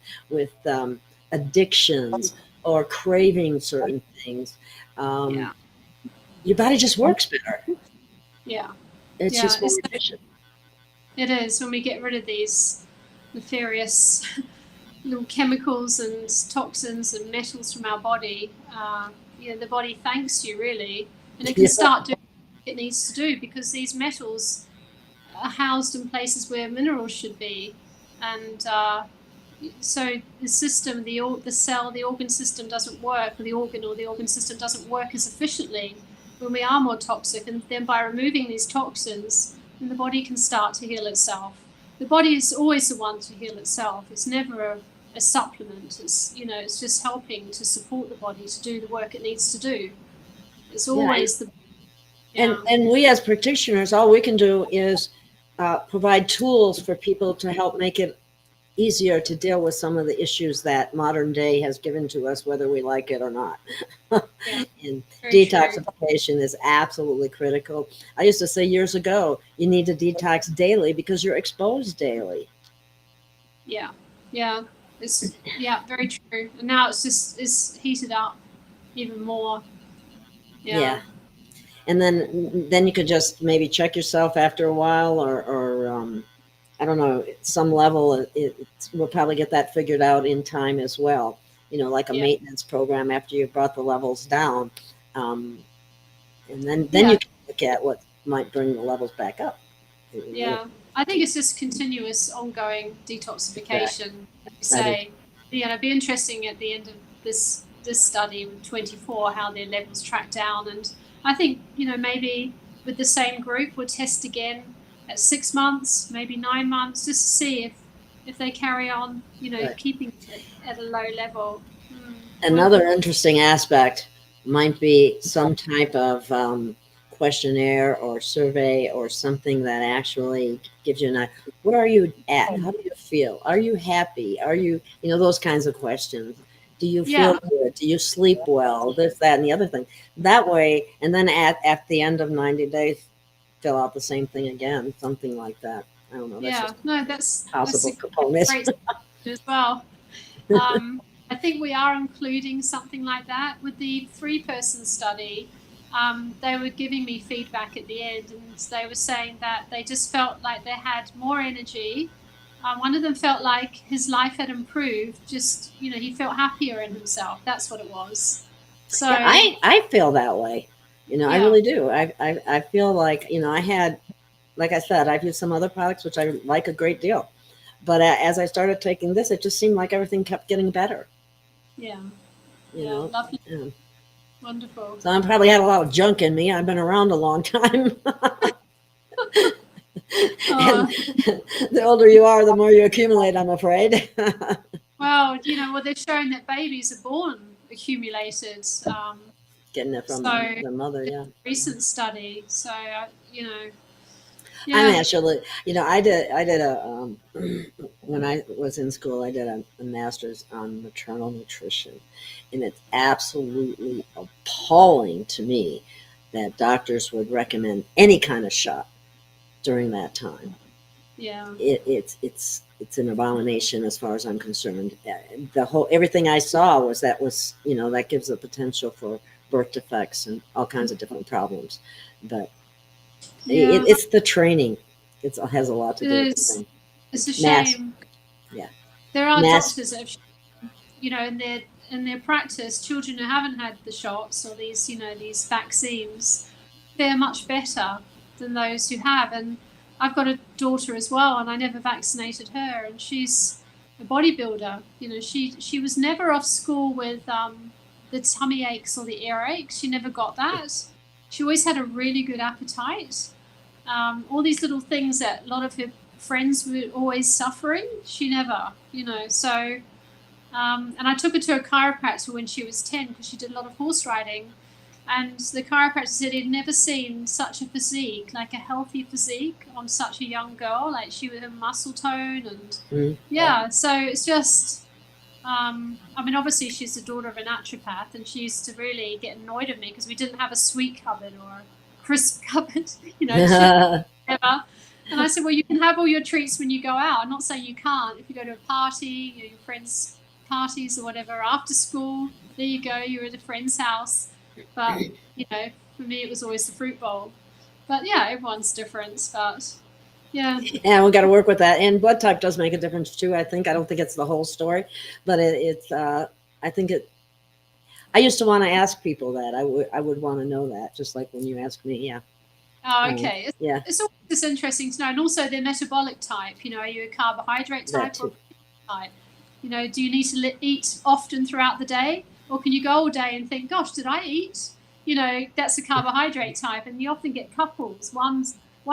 addictions or craving certain things. Your body just works better. Yeah. It's just more efficient. It is, when we get rid of these nefarious little chemicals and toxins and metals from our body, the body thanks you, really, and it can start doing what it needs to do, because these metals are housed in places where minerals should be, and so the system, the cell, the organ system doesn't work, or the organ system doesn't work as efficiently when we are more toxic. And then by removing these toxins, then the body can start to heal itself. The body is always the one to heal itself. It's never a supplement. It's just helping to support the body to do the work it needs to do. It's always And we as practitioners, all we can do is provide tools for people to help make it easier to deal with some of the issues that modern day has given to us, whether we like it or not. And detoxification is absolutely critical. I used to say years ago, you need to detox daily because you're exposed daily. Yeah. It's very true. And now it's heated up even more. Yeah. And then you could just maybe check yourself after a while, or I don't know, at some level, we'll probably get that figured out in time as well. Like a maintenance program after you've brought the levels down. And then you can look at what might bring the levels back up. Yeah. I think it's just continuous, ongoing detoxification. Like you say, it'd be interesting at the end of this study with 24 how their levels track down. And I think maybe with the same group we'll test again at 6 months, maybe 9 months, just to see if they carry on, keeping it at a low level. Another interesting aspect might be some type of questionnaire or survey or something that actually gives you what are you at? How do you feel? Are you happy? Are you, those kinds of questions. Do you feel good? Do you sleep well? This, that, and the other thing. That way, and then at the end of 90 days, fill out the same thing again, something like that. I don't know. That's possible components as well. I think we are including something like that with the 3-person study. They were giving me feedback at the end, and they were saying that they just felt like they had more energy. One of them felt like his life had improved. Just, he felt happier in himself. That's what it was. So I feel that way. I really do. I feel like, I had, like I said, I've used some other products, which I like a great deal. But as I started taking this, it just seemed like everything kept getting better. Yeah. Lovely. Yeah. Wonderful. So I probably had a lot of junk in me. I've been around a long time. And the older you are, the more you accumulate, I'm afraid. Well, Well, they're showing that babies are born accumulated. Getting it from So the mother, yeah. recent study. So, I'm yeah, actually, I did a when I was in school, I did a master's on maternal nutrition, and it's absolutely appalling to me that doctors would recommend any kind of shot during that time. yeah, It's an abomination as far as I'm concerned. The whole everything I saw was that gives the potential for birth defects and all kinds of different problems, but yeah. it's the training. It has a lot to It do with the is. thing. It's a Mass, shame. yeah, There are mass. doctors that have, in their practice, children who haven't had the shots or these vaccines, they're much better than those who have. And I've got a daughter as well, and I never vaccinated her, and she's a bodybuilder. She was never off school with the tummy aches or the earaches. She never got that. She always had a really good appetite. All these little things that a lot of her friends were always suffering, she never. So and I took her to a chiropractor when she was 10 because she did a lot of horse riding. And the chiropractor said he'd never seen such a physique, like a healthy physique on such a young girl. Like she with her muscle tone and yeah. So it's just, obviously she's the daughter of a naturopath, and she used to really get annoyed at me because we didn't have a sweet cupboard or a crisp cupboard, whatever. And I said, well, you can have all your treats when you go out. I'm not saying you can't. If you go to a party, your friends' parties or whatever, after school, there you go, you're at a friend's house. But, for me, it was always the fruit bowl. But yeah, everyone's different. But yeah. And we got to work with that. And blood type does make a difference too. I don't think it's the whole story, but I think it. I used to want to ask people that. I would want to know that, just like when you ask me. Yeah. Oh, okay. Yeah. It's always just interesting to know, and also their metabolic type. Are you a carbohydrate type or a type? Do you need to eat often throughout the day, or can you go all day and think, "Gosh, did I eat?" That's a carbohydrate type, and you often get couples. One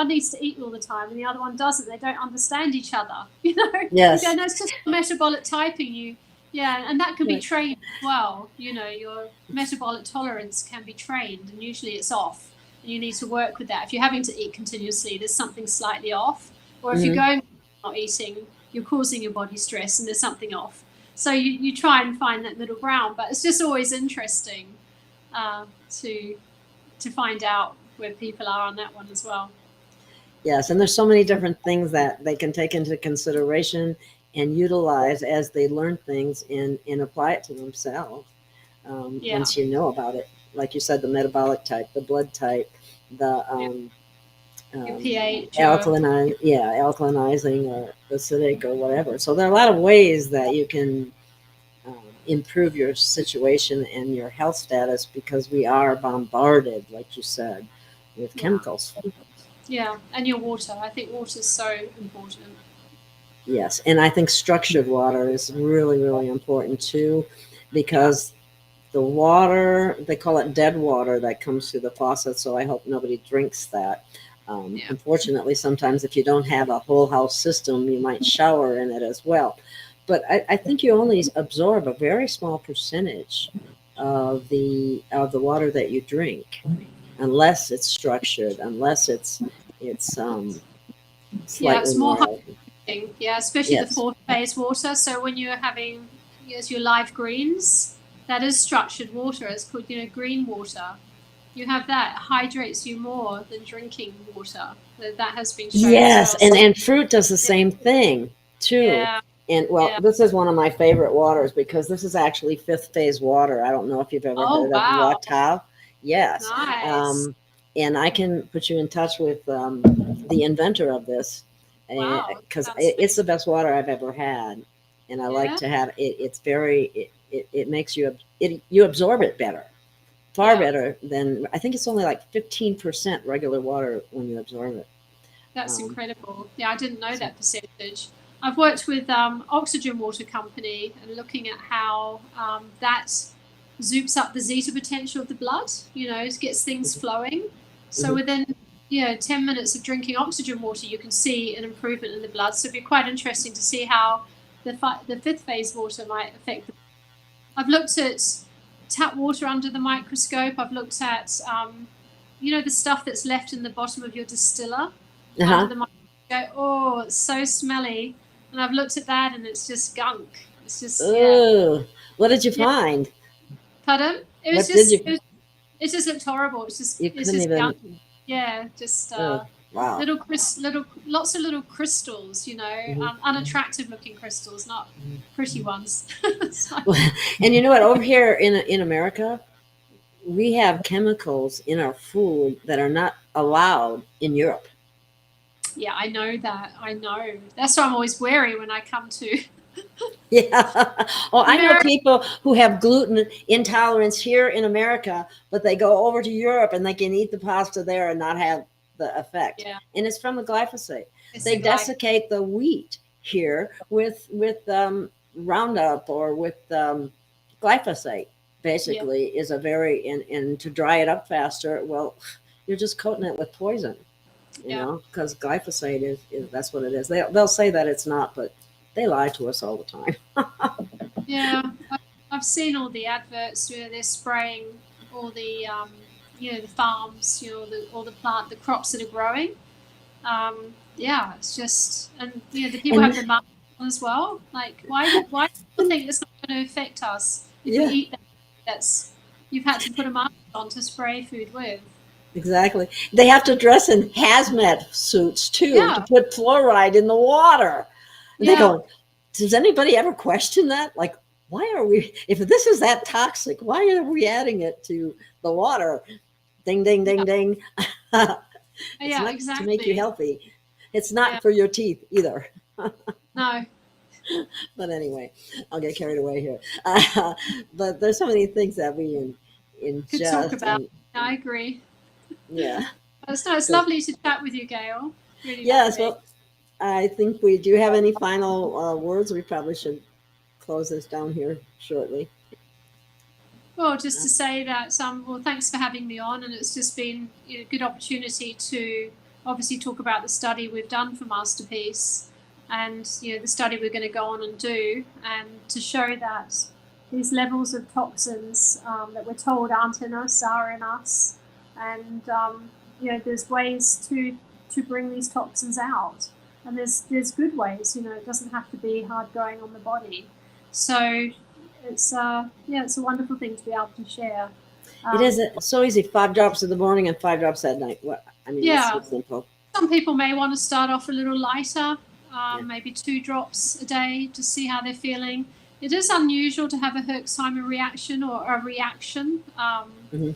needs to eat all the time, and the other one doesn't. They don't understand each other. Yes. No, it's just metabolic typing. And that can be trained as well. Your metabolic tolerance can be trained, and usually it's off. And you need to work with that. If you're having to eat continuously, there's something slightly off. Or if you're going not eating, you're causing your body stress and there's something off. So you try and find that middle ground. But it's just always interesting to find out where people are on that one as well. Yes, and there's so many different things that they can take into consideration and utilize as they learn things and apply it to themselves. Once you know about it. Like you said, the metabolic type, the blood type, the pH, alkalinizing or acidic or whatever. So there are a lot of ways that you can improve your situation and your health status because we are bombarded, like you said, with chemicals. Yeah, and your water. I think water is so important. Yes, and I think structured water is really, really important too, because the water, they call it dead water that comes through the faucet, so I hope nobody drinks that. Unfortunately, sometimes if you don't have a whole house system, you might shower in it as well. But I think you only absorb a very small percentage of the water that you drink, unless it's structured, unless it's slightly more more. Yeah, especially the 4th phase water. So when you're having your live greens, that is structured water. It's called, green water. You have that hydrates you more than drinking water. That has been shown. Yes, and fruit does the same thing too. Yeah. And this is one of my favorite waters because this is actually 5th phase water. I don't know if you've ever heard of Water. Yes. Nice. And I can put you in touch with the inventor of this. Because it's the best water I've ever had. And I like to have it. It's very, it makes you absorb it better. Far better than, I think it's only like 15% regular water when you absorb it. That's incredible. Yeah, I didn't know that percentage. I've worked with Oxygen Water Company and looking at how that zoops up the zeta potential of the blood, it gets things flowing. So within 10 minutes of drinking oxygen water, you can see an improvement in the blood. So it'd be quite interesting to see how the fifth phase water might affect the. I've looked at tap water under the microscope. I've looked at, the stuff that's left in the bottom of your distiller under the microscope. Oh, it's so smelly. And I've looked at that, and it's just gunk. It's just, What did you find? Pardon? It was it just looked horrible. It's just gunk. Yeah, just wow. Lots of little crystals, unattractive looking crystals, not pretty ones. And you know what? Over here in America, we have chemicals in our food that are not allowed in Europe. Yeah, I know that. I know. That's why I'm always wary when I come to. Yeah. Well, I know people who have gluten intolerance here in America, but they go over to Europe and they can eat the pasta there and not have the effect. Yeah. And it's from the glyphosate. They desiccate the wheat here with Roundup or with glyphosate. Basically, is a very and to dry it up faster. Well, you're just coating it with poison. You know, because glyphosate is that's what it is. They'll say that it's not, but they lie to us all the time. Yeah, I've seen all the adverts where they're spraying all the the farms, the crops that are growing. It's just, and the people have the mask on as well. Like, why do you think it's not going to affect us if we eat that? You've had to put a mask on to spray food with. Exactly. They have to dress in hazmat suits too to put fluoride in the water. And they go, does anybody ever question that? Like, why are we, if this is that toxic, why are we adding it to the water? Ding, ding, ding, ding. It's not to make you healthy. It's not for your teeth either. No. But anyway, I'll get carried away here. But there's so many things that we ingest. Could talk about. I agree. Yeah. It's lovely to chat with you, Gail. Really yes. lovely. Well, I think we do have any final words. We probably should close this down here shortly. Well, just to say that, thanks for having me on, and it's just been a good opportunity to obviously talk about the study we've done for MasterPeace, and the study we're going to go on and do, and to show that these levels of toxins that we're told aren't in us are in us, and there's ways to bring these toxins out, and there's good ways. It doesn't have to be hard going on the body. So it's it's a wonderful thing to be able to share. It is so easy. 5 drops in the morning and 5 drops at night. It's so simple. Some people may want to start off a little lighter, maybe 2 drops a day to see how they're feeling. It is unusual to have a Herxheimer reaction or a reaction, to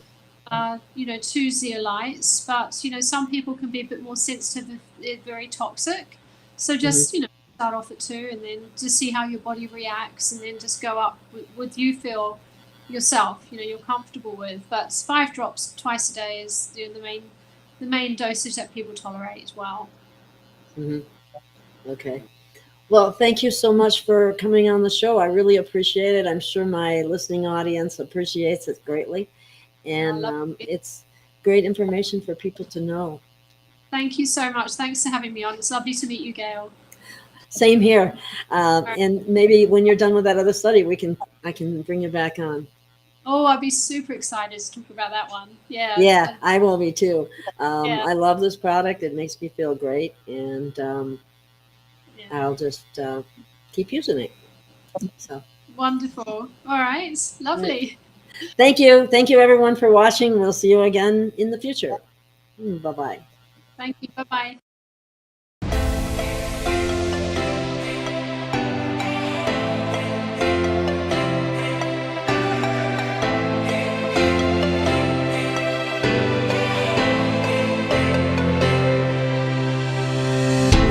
zeolites, but some people can be a bit more sensitive if they're very toxic. So just start off at 2 and then just see how your body reacts, and then just go up with you feel yourself, you're comfortable with. But 5 drops twice a day is the main dosage that people tolerate as well. Okay. Well, thank you so much for coming on the show. I really appreciate it. I'm sure my listening audience appreciates it greatly. And it's great information for people to know. Thank you so much. Thanks for having me on. It's lovely to meet you, Gail. Same here. And maybe when you're done with that other study, I can bring you back on. Oh, I'd be super excited to talk about that one. Yeah. Yeah, I will be too. I love this product. It makes me feel great. And I'll just keep using it. So wonderful. All right. Lovely. Thank you. Thank you, everyone, for watching. We'll see you again in the future. Bye-bye. Thank you. Bye-bye.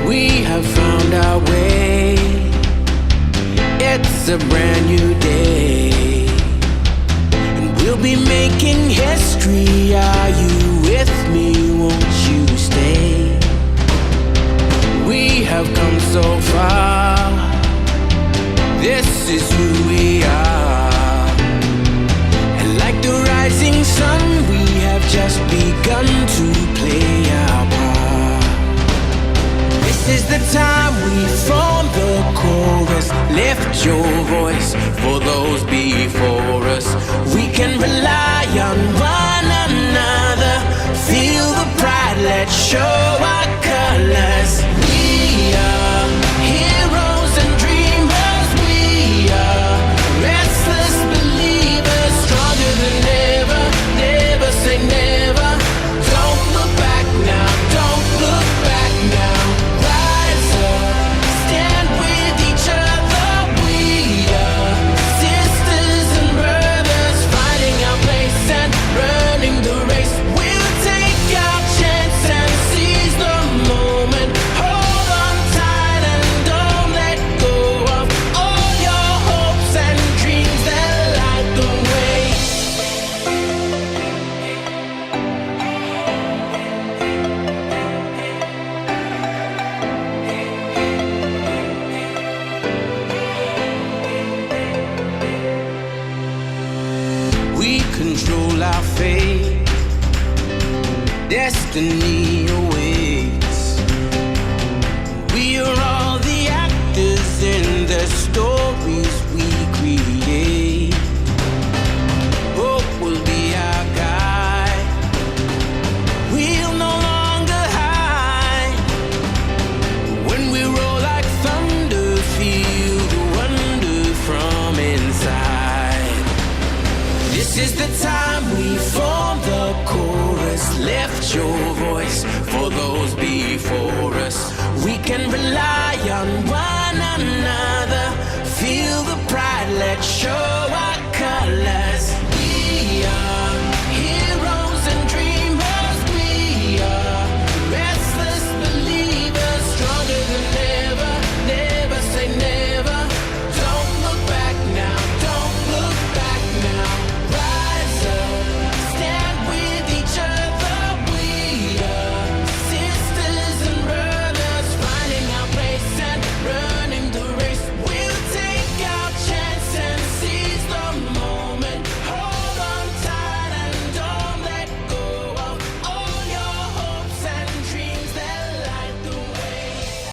We have found our way. It's a brand new day, and we'll be making history. Are you with me? Won't you stay? We have come so far. This is who we are, and like the rising sun, we have just begun to play our part. This is the time we form the chorus. Lift your voice for those before us. We can rely on one another. Feel the pride, let's show our colors. We are heroes and dreamers. We are restless believers, stronger than ever. Never say never. Don't look back now, don't look back now. Rise up, stand with each other. We are sisters and brothers, fighting our place and running the race. We'll take our chance and seize the moment. Hold on tight and don't let go of all your hopes and dreams that light the way. We control our fate. Destiny awaits. We are all the actors in the stories we create. Hope will be our guide. We'll no longer hide. When we roll like thunder, feel the wonder from inside. This is the time we form the chorus. Lift your voice for those before us. We can rely on one another. Feel the pride, let's show